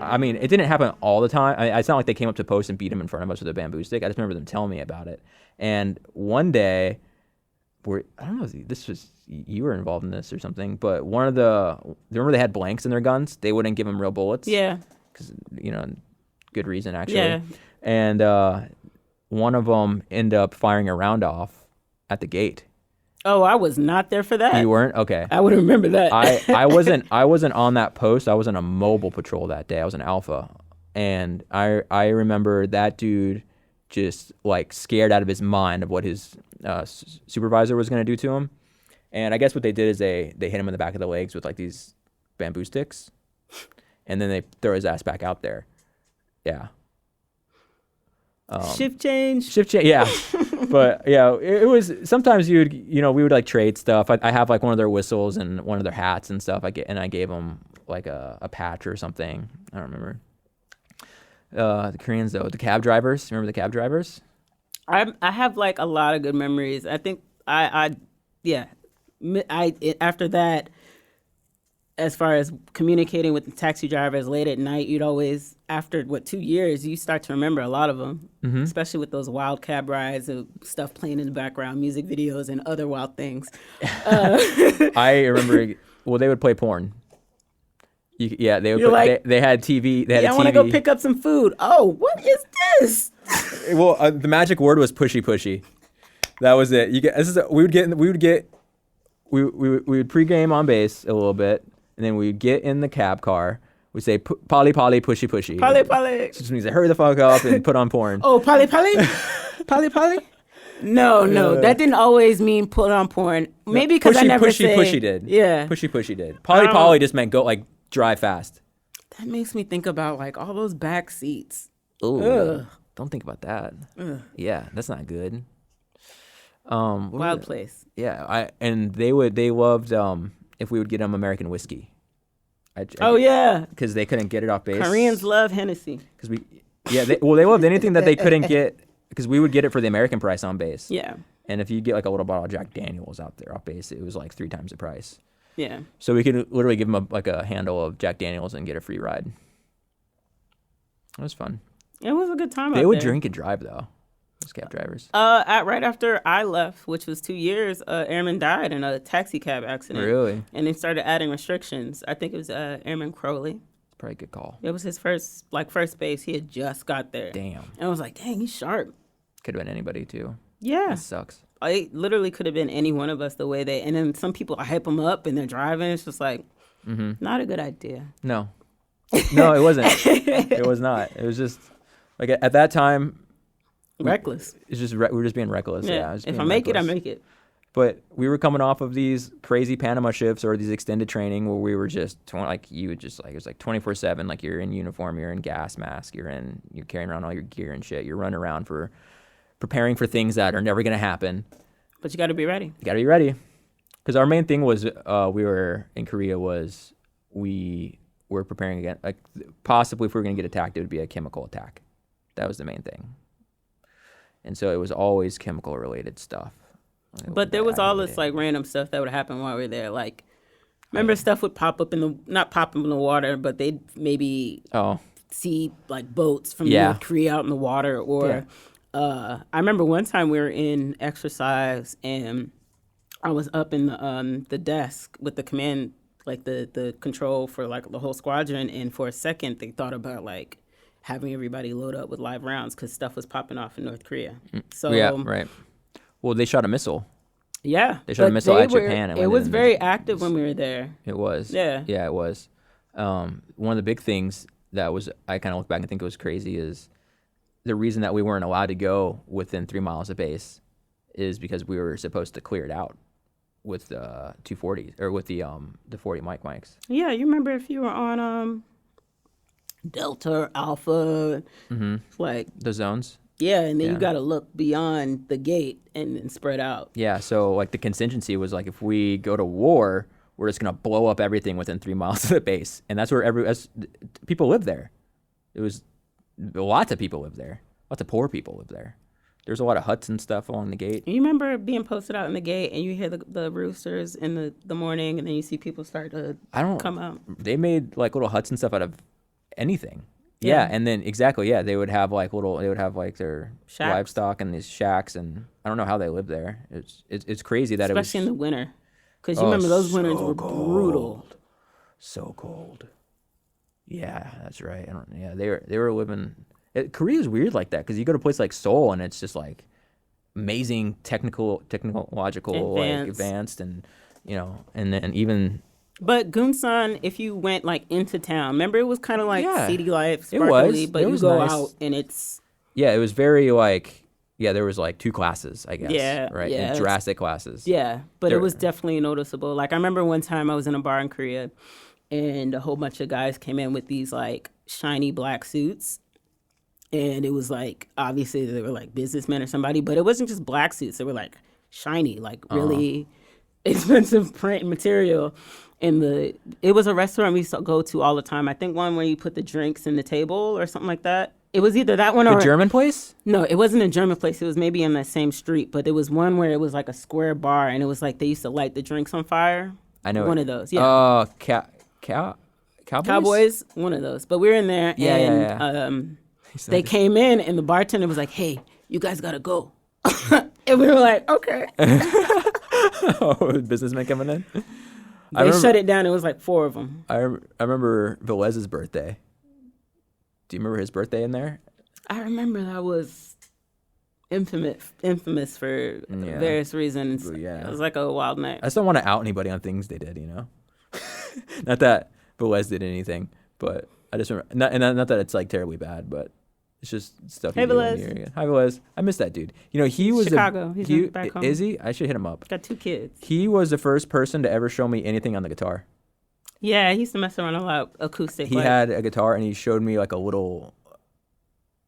I mean, it didn't happen all the time. It's not like they came up to post and beat him in front of us with a bamboo stick. I just remember them telling me about it. And one day, I don't know if this was, you were involved in this or something, but remember they had blanks in their guns? They wouldn't give them real bullets. Yeah. Because, good reason, actually. Yeah. And one of them ended up firing a round off at the gate. Oh, I was not there for that. You weren't? Okay. I would remember that. I wasn't on that post. I was on a mobile patrol that day. I was an alpha. And I remember that dude just like scared out of his mind of what his supervisor was going to do to him. And I guess what they did is they hit him in the back of the legs with like these bamboo sticks. And then they throw his ass back out there. Yeah. Shift change, yeah. But yeah, it was, sometimes we would like trade stuff. I have like one of their whistles and one of their hats and stuff. I gave them like a patch or something. I don't remember. The Koreans though, the cab drivers. Remember the cab drivers? I have like a lot of good memories. I think after that, as far as communicating with the taxi drivers late at night, you'd always, after 2 years, you start to remember a lot of them, especially with those wild cab rides of stuff playing in the background, music videos and other wild things. I remember, they would play porn. They had TV. They had I want to go pick up some food. Oh, what is this? The magic word was pushy pushy. That was it. We would pregame on base a little bit. And then we'd get in the cab car. We'd say, "Polly, Polly, pushy, pushy." Polly, Polly. Which means hurry the fuck up and put on porn. Oh, Polly, Polly? Polly, Polly? No. That didn't always mean put on porn. Maybe because I never say. Pushy did. Yeah. Pushy did. Polly, Polly just meant go, like, drive fast. That makes me think about, like, all those back seats. Ooh. Don't think about that. Ugh. Yeah, that's not good. Wild place. Yeah. They loved... if we would get them American whiskey. Yeah. Because they couldn't get it off base. Koreans love Hennessy. They loved anything that they couldn't get, because we would get it for the American price on base. Yeah. And if you get like a little bottle of Jack Daniels out there off base, it was like 3 times the price. Yeah. So we could literally give them a handle of Jack Daniels and get a free ride. It was fun. It was a good time. They would drink and drive though. Those cab drivers. Right after I left, which was 2 years, Airman died in a taxi cab accident. Really? And they started adding restrictions. I think it was Airman Crowley. It's probably a good call. It was his first base. He had just got there. Damn. And I was like, dang, he's sharp. Could have been anybody too. Yeah. That sucks. It literally could have been any one of us the way and then some people hype them up and they're driving. It's just like, not a good idea. No, it wasn't. It was not. It was just like at that time. Reckless. It's just we were just being reckless. Yeah. If I make it, I make it. But we were coming off of these crazy Panama shifts or these extended training where we were just it was like 24/7. Like you're in uniform, you're in gas mask, you're carrying around all your gear and shit. You're running around preparing for things that are never gonna happen. But you got to be ready. You got to be ready. Because our main thing was we were in Korea was we were preparing again. Like possibly if we were gonna get attacked, it would be a chemical attack. That was the main thing. And so it was always chemical related stuff. But there was all this like random stuff that would happen while we were there. Like, remember stuff would pop up not pop up in the water, but they'd maybe see like boats from North Korea out in the water. Or I remember one time we were in exercise and I was up in the desk with the command, like the control for like the whole squadron. And for a second they thought about like having everybody load up with live rounds because stuff was popping off in North Korea. So yeah, right. Well, they shot a missile. Yeah, they shot a missile at Japan. It was very active when we were there. It was. Yeah, it was. One of the big things that was, I kind of look back and think it was crazy, is the reason that we weren't allowed to go within 3 miles of base is because we were supposed to clear it out with 240 or with the 40 mics. Yeah, you remember if you were on Delta or Alpha, like the zones. Yeah, and then you got to look beyond the gate and then spread out. Yeah, so like the contingency was like if we go to war, we're just gonna blow up everything within 3 miles of the base, and that's where people live there. It was lots of people live there. Lots of poor people live there. There's a lot of huts and stuff along the gate. You remember being posted out in the gate, and you hear the roosters in the morning, and then you see people start to come out. They made like little huts and stuff out of anything. Yeah, and then they would have like their shacks. Livestock and these shacks, and I don't know how they live there. It's crazy that especially in the winter, because you remember those winters were brutal. So cold. Yeah, that's right. They were living. Korea's weird like that because you go to a place like Seoul and it's just like amazing technological advanced, and and then even. But Kusan, if you went like into town, remember it was kind of like city life, It sparkly, was. but It you was go nice. out and it's. Yeah, it was very like, there was like 2 classes, I guess. Yeah. Right? Yeah. And drastic classes. Yeah, but it was definitely noticeable. Like I remember one time I was in a bar in Korea and a whole bunch of guys came in with these like shiny black suits. And it was like, obviously they were like businessmen or somebody, but it wasn't just black suits. They were like shiny, like really expensive print material. And it was a restaurant we used to go to all the time. I think one where you put the drinks in the table or something like that. It was either that one or... The German place? No, it wasn't a German place. It was maybe in that same street. But there was one where it was like a square bar, and it was like they used to light the drinks on fire. I know one of those, yeah. Cowboys? One of those. But we were in there, and they came in, and the bartender was like, hey, you guys got to go. And we were like, okay. Businessmen coming in? They shut it down. It was like 4 of them. I remember Velez's birthday. Do you remember his birthday in there? I remember that was infamous for various reasons. Yeah. It was like a wild night. I just don't want to out anybody on things they did, Not that Velez did anything, but I just remember, not that it's like terribly bad, but it's just stuff you do when you're young. Hi, Velez. I miss that dude. He was Chicago. He's back home. Is he? I should hit him up. Got 2 kids. He was the first person to ever show me anything on the guitar. Yeah, he used to mess around a lot acoustic. He had a guitar, and he showed me like a little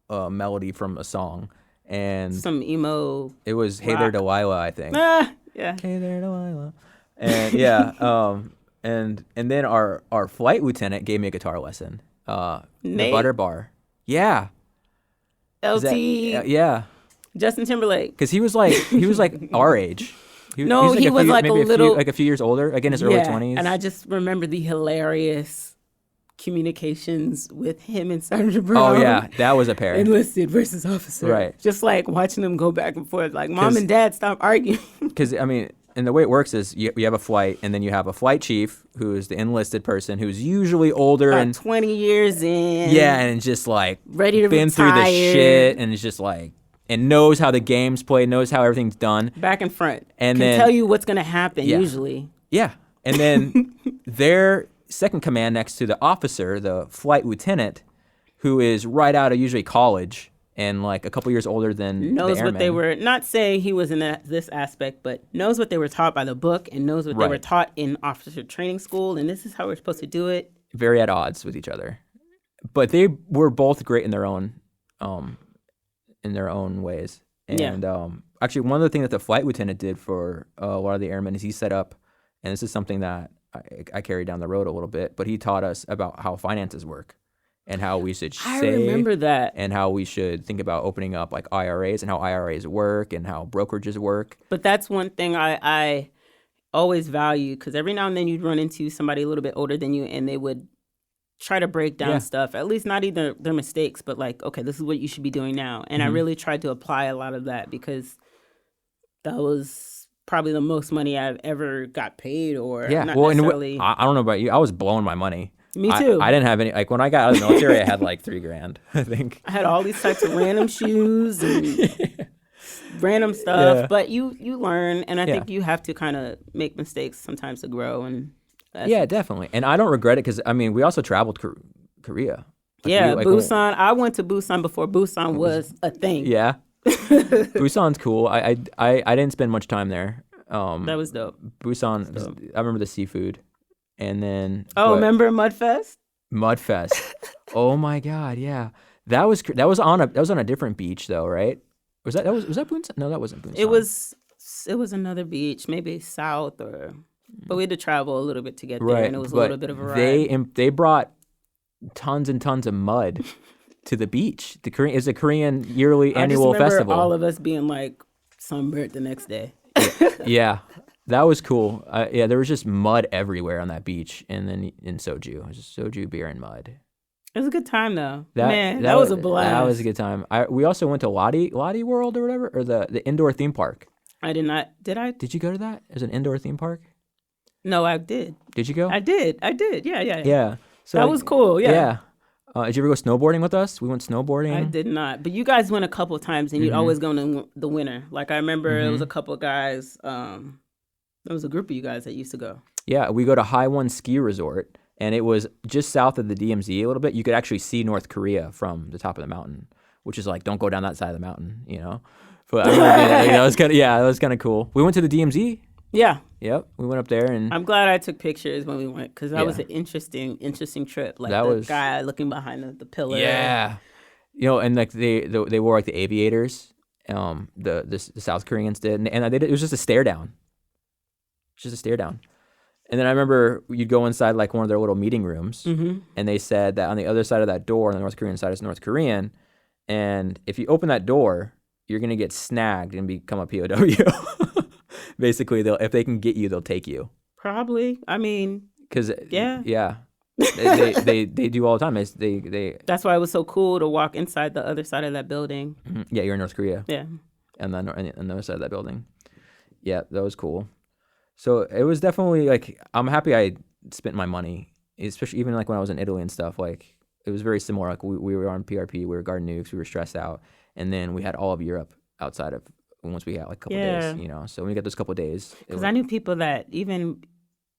melody from a song, and some emo. It was "Hey rock. There Delilah," I think. Yeah. Hey there Delilah, and and then our flight lieutenant gave me a guitar lesson. The Butter Bar. Yeah. LT. Justin Timberlake. Because he was like our age. He was like a few years older, like in his early 20s. And I just remember the hilarious communications with him and Sergeant Brown. Oh yeah, that was a pair. Enlisted versus officer. Right. Just like watching them go back and forth, like mom and dad stop arguing. Because and the way it works is you have a flight, and then you have a flight chief who is the enlisted person who's usually older and 20 years in. Yeah, and just like ready to been retire. Through the shit, and it's just like. And knows how the game's played, knows how everything's done. Back and front. And can tell you what's going to happen, usually. Yeah. And then their second command next to the officer, the flight lieutenant, who is right out of usually college and like a couple years older than knows the what they were, not saying he was in this aspect, but knows what they were taught by the book and knows what they were taught in officer training school. And this is how we're supposed to do it. Very at odds with each other. But they were both great in their own ways. And actually, one of the things that the flight lieutenant did for a lot of the airmen is he set up, and this is something that I carried down the road a little bit, but he taught us about how finances work and how we should save. I remember that. And how we should think about opening up like IRAs and how IRAs work and how brokerages work. But that's one thing I always value, because every now and then you'd run into somebody a little bit older than you and they would try to break down stuff, at least not either their mistakes, but like, okay, this is what you should be doing now. And I really tried to apply a lot of that because that was probably the most money I've ever got paid or not necessarily. I don't know about you. I was blowing my money. Me too. I didn't have any. Like when I got out of the military, I had like $3,000. I think I had all these types of random shoes and random stuff. Yeah. But you learn, and I think you have to kind of make mistakes sometimes to grow. And definitely. And I don't regret it because I mean we also traveled Korea. Busan. I went to Busan before Busan was a thing. Yeah. Busan's cool. I didn't spend much time there. That was dope. Busan. I remember the seafood, and then remember Mudfest? Mudfest. Oh my God, yeah. That was on a different beach though, right? Was that Busan? No, that wasn't Busan. It was another beach, maybe south but we had to travel a little bit to get there, and it was a little bit of a ride. They brought tons and tons of mud to the beach. It's a Korean yearly annual festival. I just remember all of us being like sunburnt the next day. Yeah, that was cool. There was just mud everywhere on that beach, and then in soju. It was just soju, beer, and mud. It was a good time though. That was a blast. That was a good time. We also went to Lottie World or whatever, or the indoor theme park. I did not. Did I? Did you go to that? It was an indoor theme park. No, I did. Did you go? I did. Yeah. Yeah. So that was cool. Yeah. Yeah. Did you ever go snowboarding with us? We went snowboarding. I did not, but you guys went a couple of times, and you'd always go in the winter. Like I remember, it was a couple of guys. There was a group of you guys that used to go. Yeah, we go to Haiwon Ski Resort, and it was just south of the DMZ a little bit. You could actually see North Korea from the top of the mountain, which is like, don't go down that side of the mountain, you know. But I remember, that was kind of cool. We went to the DMZ. Yeah. Yep. We went up there, and I'm glad I took pictures when we went, because that was an interesting trip. Like the guy looking behind the pillar. Yeah. You know, and like they wore like the aviators. The South Koreans did, and it was just a stare down. Just a stare down. And then I remember you'd go inside like one of their little meeting rooms, and they said that on the other side of that door, on the North Korean side, is North Korean, and if you open that door, you're gonna get snagged and become a POW. Basically, if they can get you, they'll take you. Probably. I mean, because they do all the time. They. That's why it was so cool to walk inside the other side of that building. Mm-hmm. Yeah, you're in North Korea. Yeah. And then on the other side of that building. Yeah, that was cool. So it was definitely like, I'm happy I spent my money, especially even like when I was in Italy and stuff. Like it was very similar. Like we were on PRP, we were guard nukes, we were stressed out, and then we had all of Europe outside of once we had like a couple days, you know. So when we got those couple days, because I knew people that even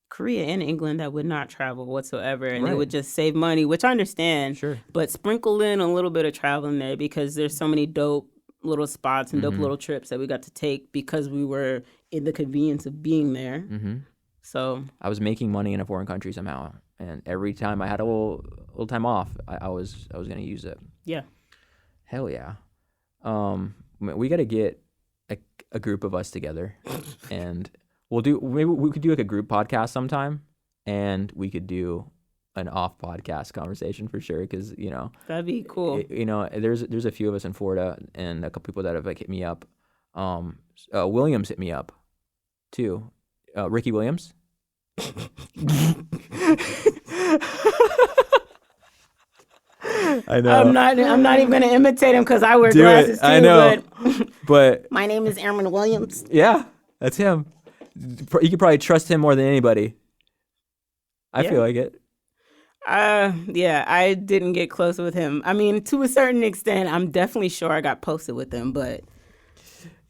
Korea and England that would not travel whatsoever, and they would just save money, which I understand. Sure. But sprinkle in a little bit of traveling there, because there's so many dope little spots and dope little trips that we got to take because we were in the convenience of being there. So I was making money in a foreign country somehow, and every time I had a little time off, I was gonna use it. Yeah. Hell yeah. We got to get a group of us together, and maybe we could do like a group podcast sometime, and we could do an off podcast conversation for sure, because you know that'd be cool. You know, there's a few of us in Florida and a couple people that have like hit me up. Williams hit me up too. Ricky Williams. I know. I'm not even gonna imitate him because I wear glasses too. I know. But my name is Aaron Williams. Yeah, that's him. You could probably trust him more than anybody. I feel like it. Yeah, I didn't get close with him. I mean, to a certain extent, I'm definitely sure I got posted with him, but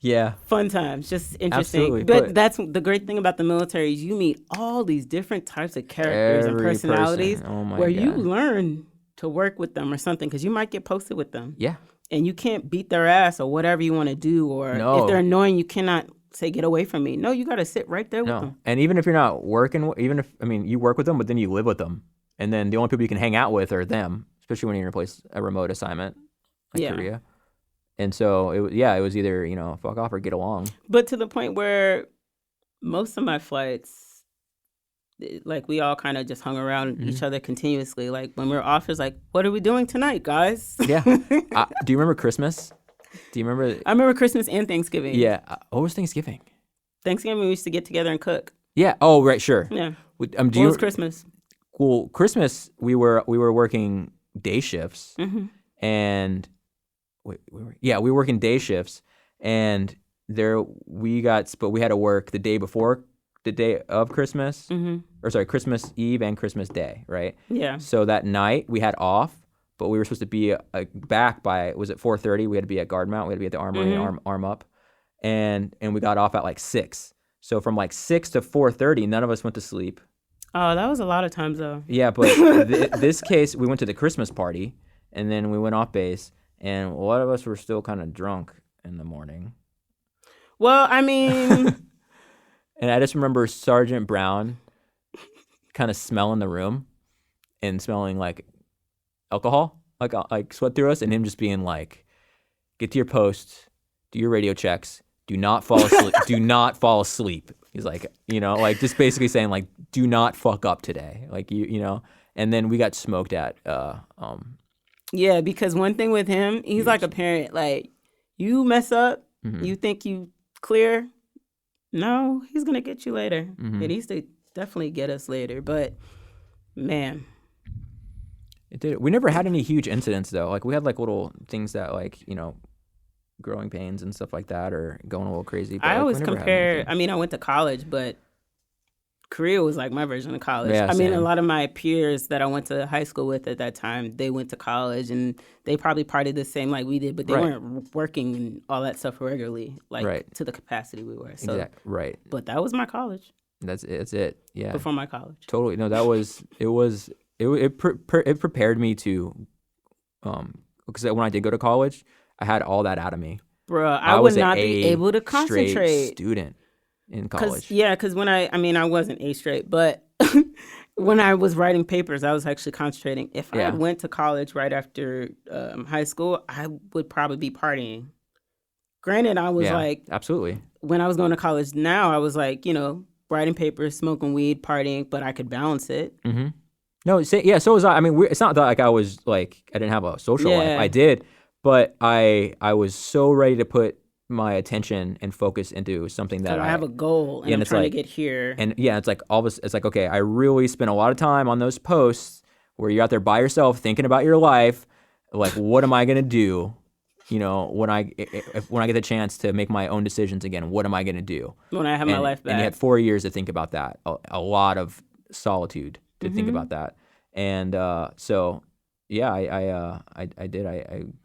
yeah, fun times, just interesting. Absolutely, but that's the great thing about the military is you meet all these different types of characters and personalities where you learn to work with them or something, because you might get posted with them. Yeah. And you can't beat their ass or whatever you want to do, or if they're annoying, you cannot say, get away from me. No, you got to sit right there with them. And even if you're not working, you work with them, but then you live with them. And then the only people you can hang out with are them, especially when you're in a remote assignment like Korea. And so, it was either, you know, fuck off or get along. But to the point where most of my flights, like, we all kind of just hung around each other continuously. Like, when we were off, it's like, what are we doing tonight, guys? Yeah. Do you remember Christmas? Do you remember? I remember Christmas and Thanksgiving. Yeah. What was Thanksgiving? Thanksgiving, we used to get together and cook. Yeah. Oh, right. Sure. Yeah. What was Christmas? Well, Christmas, we were working day shifts. And we were working day shifts. And we had to work the day before the day of Christmas, Mm-hmm. or sorry, Christmas Eve and Christmas Day, right? Yeah. So that night we had off, but we were supposed to be back by, was it 4:30? We had to be at Guard Mount. We had to be at the Armory, arm up, and we got off at like 6. So from like 6 to 4:30, none of us went to sleep. Oh, that was a lot of times though. Yeah, but this case, we went to the Christmas party, and then we went off base, and a lot of us were still kind of drunk in the morning. Well, I mean. And I just remember Sergeant Brown kind of smelling the room and smelling like alcohol, like sweat through us, and him just being like, "Get to your post, do your radio checks, do not fall asleep, do not fall asleep." He's like, like just basically saying like, "Do not fuck up today," like you know. And then we got smoked at. Yeah, because one thing with him, he's like a parent. Like, you mess up, you think you clear. No, he's going to get you later. Mm-hmm. It needs to definitely get us later. But, man. It did. We never had any huge incidents, though. Like, we had, like, little things that, like, growing pains and stuff like that or going a little crazy. But, I always compare, I went to college, but Korea was like my version of college. Yeah, same. A lot of my peers that I went to high school with at that time, they went to college and they probably partied the same like we did, but they weren't working and all that stuff regularly, like to the capacity we were. So, right. But that was my college. That's it. Yeah. Before my college. Totally. No, it prepared me to, because when I did go to college, I had all that out of me. Bruh, I would not be able to concentrate. Straight student in college. Because when I wasn't A straight, but when I was writing papers, I was actually concentrating. If I went to college right after high school, I would probably be partying. Granted, I was like... Absolutely. When I was going to college now, I was like, writing papers, smoking weed, partying, but I could balance it. Mm-hmm. No, so was I. I mean, it's not that like I was like, I didn't have a social life. I did, but I was so ready to put my attention and focus into something that I have a goal and I'm trying to get here. And it's like it's like, okay, I really spent a lot of time on those posts where you're out there by yourself thinking about your life. Like, what am I going to do? When I get the chance to make my own decisions again, what am I going to do? When I have my life back. And you had 4 years to think about that. A lot of solitude to think about that. And so, yeah, I did.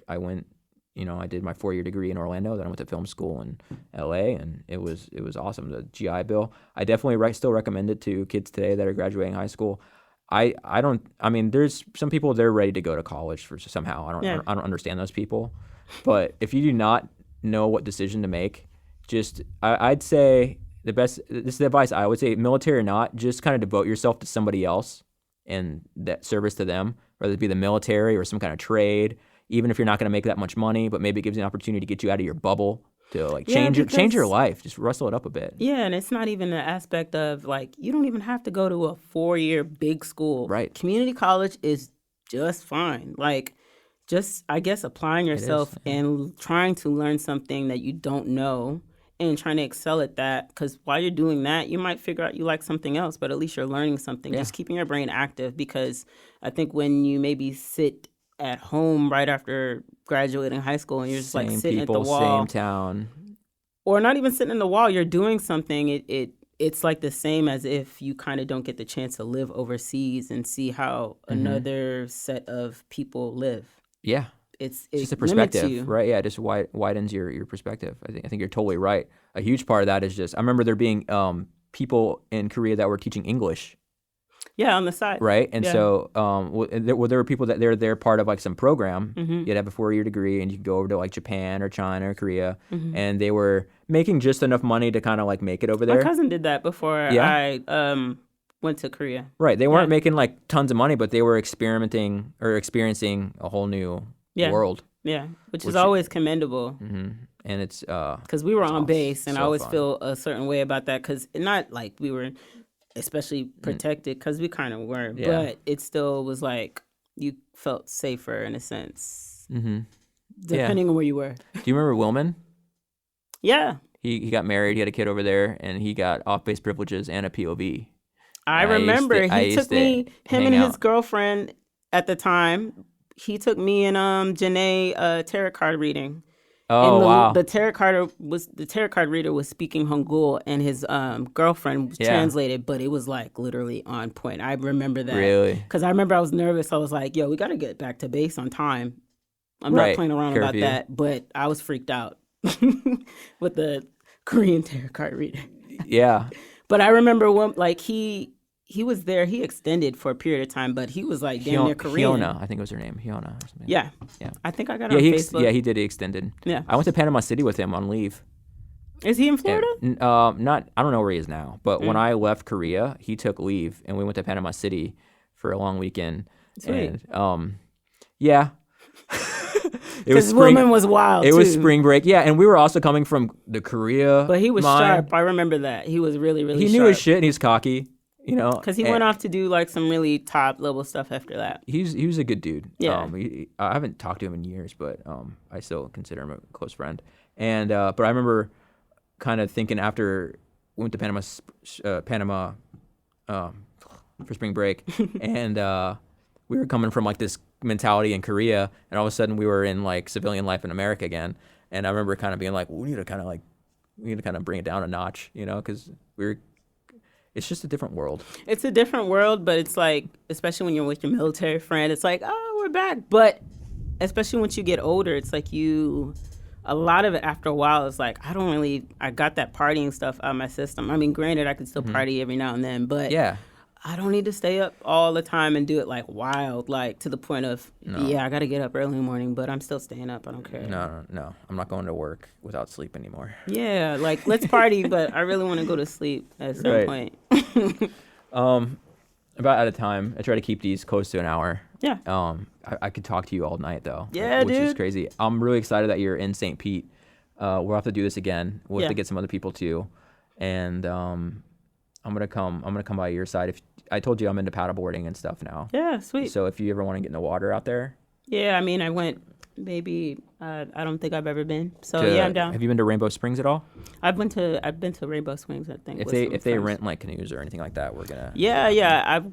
I went, I did my 4-year degree in Orlando. Then I went to film school in LA, and it was awesome. The GI Bill. I definitely still recommend it to kids today that are graduating high school. There's some people they're ready to go to college for somehow. I don't understand those people. But if you do not know what decision to make, I'd say this is the advice I would say, military or not, just kind of devote yourself to somebody else and that service to them, whether it be the military or some kind of trade, even if you're not going to make that much money, but maybe it gives you an opportunity to get you out of your bubble to like change your life, just rustle it up a bit. Yeah, and it's not even an aspect of like, you don't even have to go to a 4-year big school. Right. Community college is just fine. Like, just, I guess, applying yourself and trying to learn something that you don't know and trying to excel at that. Because while you're doing that, you might figure out you like something else, but at least you're learning something. Just keeping your brain active, because I think when you maybe sit at home right after graduating high school and you're just like sitting at the wall. Same town. Or not even sitting in the wall, you're doing something. It's like the same as if you kind of don't get the chance to live overseas and see how another set of people live. Yeah. It's just a perspective, right? Yeah, it just widens your perspective. I think you're totally right. A huge part of that is just, I remember there being people in Korea that were teaching English. Yeah, on the side. Right? And so there were people that they're part of like some program. You'd have a 4-year degree and you could go over to like Japan or China or Korea, and they were making just enough money to kind of like make it over there. My cousin did that before I went to Korea. Right. They weren't making like tons of money, but they were experimenting or experiencing a whole new world. Yeah, which is always commendable. And it's because we were on base, and I always feel a certain way about that, because not like we were especially protected, because we kind of were, but it still was like you felt safer in a sense, depending on where you were. Do you remember Willman? Yeah. He got married, he had a kid over there, and he got off-base privileges and a POV. I remember he took me, him and his girlfriend at the time, he took me and Janae tarot card reading. Oh, and wow. the tarot card reader was speaking Hangul, and his girlfriend was translated, but it was like literally on point. I remember that. Really? Because I remember I was nervous. I was like, yo, we got to get back to base on time. I'm not playing around about that, but I was freaked out with the Korean tarot card reader. Yeah. But I remember when, like, he was there. He extended for a period of time, but he was like damn near Korean. Hyuna, I think was her name. Hyuna or something. Yeah. I think I got it on Facebook. He did. He extended. Yeah. I went to Panama City with him on leave. Is he in Florida? Not. I don't know where he is now. But when I left Korea, he took leave, and we went to Panama City for a long weekend. Sweet. And yeah. Because woman was wild. It was spring break. Yeah, and we were also coming from the Korea. But he was sharp. I remember that. He was really, really sharp. He knew his shit, and he's cocky. You know, because he went off to do like some really top level stuff after that. He was a good dude. Yeah. I haven't talked to him in years, but I still consider him a close friend. And but I remember kind of thinking after we went to Panama for spring break, and we were coming from like this mentality in Korea, and all of a sudden we were in like civilian life in America again. And I remember kind of being like, we need to kind of bring it down a notch, you know, because it's just a different world. It's a different world, but it's like, especially when you're with your military friend, it's like, oh, we're back. But especially once you get older, it's like a lot of it after a while is like, I got that partying stuff out of my system. I mean, granted, I could still party every now and then, but I don't need to stay up all the time and do it like wild, like to the point of, I got to get up early in the morning, but I'm still staying up. I don't care. No. I'm not going to work without sleep anymore. Yeah, like let's party, but I really want to go to sleep at some point. About out of time. I try to keep these close to an hour. Yeah. I could talk to you all night though. Yeah, which is crazy. I'm really excited that you're in St. Pete. We'll have to do this again. We'll have to get some other people too, and I'm gonna come by your side. If I told you I'm into paddleboarding and stuff now. Yeah, sweet. So if you ever want to get in the water out there. Yeah, I mean, I went maybe. I don't think I've ever been. So yeah, I'm down. Have you been to Rainbow Springs at all? I've been to Rainbow Springs. I think. If they rent like canoes or anything like that, we're gonna. Yeah. I've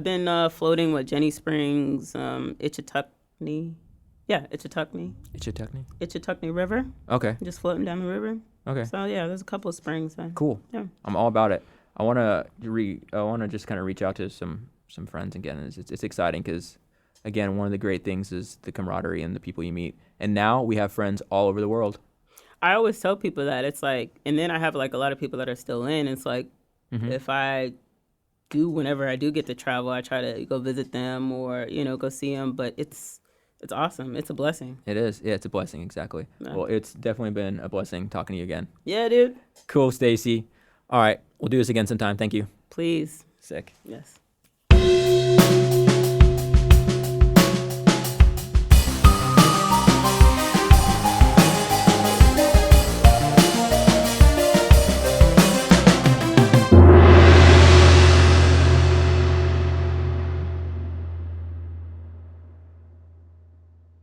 been floating with Jenny Springs, Itchitucknee. Yeah, Itchitucknee River. Okay. Just floating down the river. Okay. So yeah, there's a couple of springs. Cool. Yeah. I'm all about it. I wanna just kind of reach out to some friends again. It's exciting because, again, one of the great things is the camaraderie and the people you meet. And now we have friends all over the world. I always tell people that it's like, and then I have like a lot of people that are still in. It's like, whenever I do get to travel, I try to go visit them or go see them. But it's awesome. It's a blessing. It is. Yeah, it's a blessing. Exactly. Yeah. Well, it's definitely been a blessing talking to you again. Yeah, dude. Cool, Stacey. All right, we'll do this again sometime. Thank you. Please. Sick. Yes.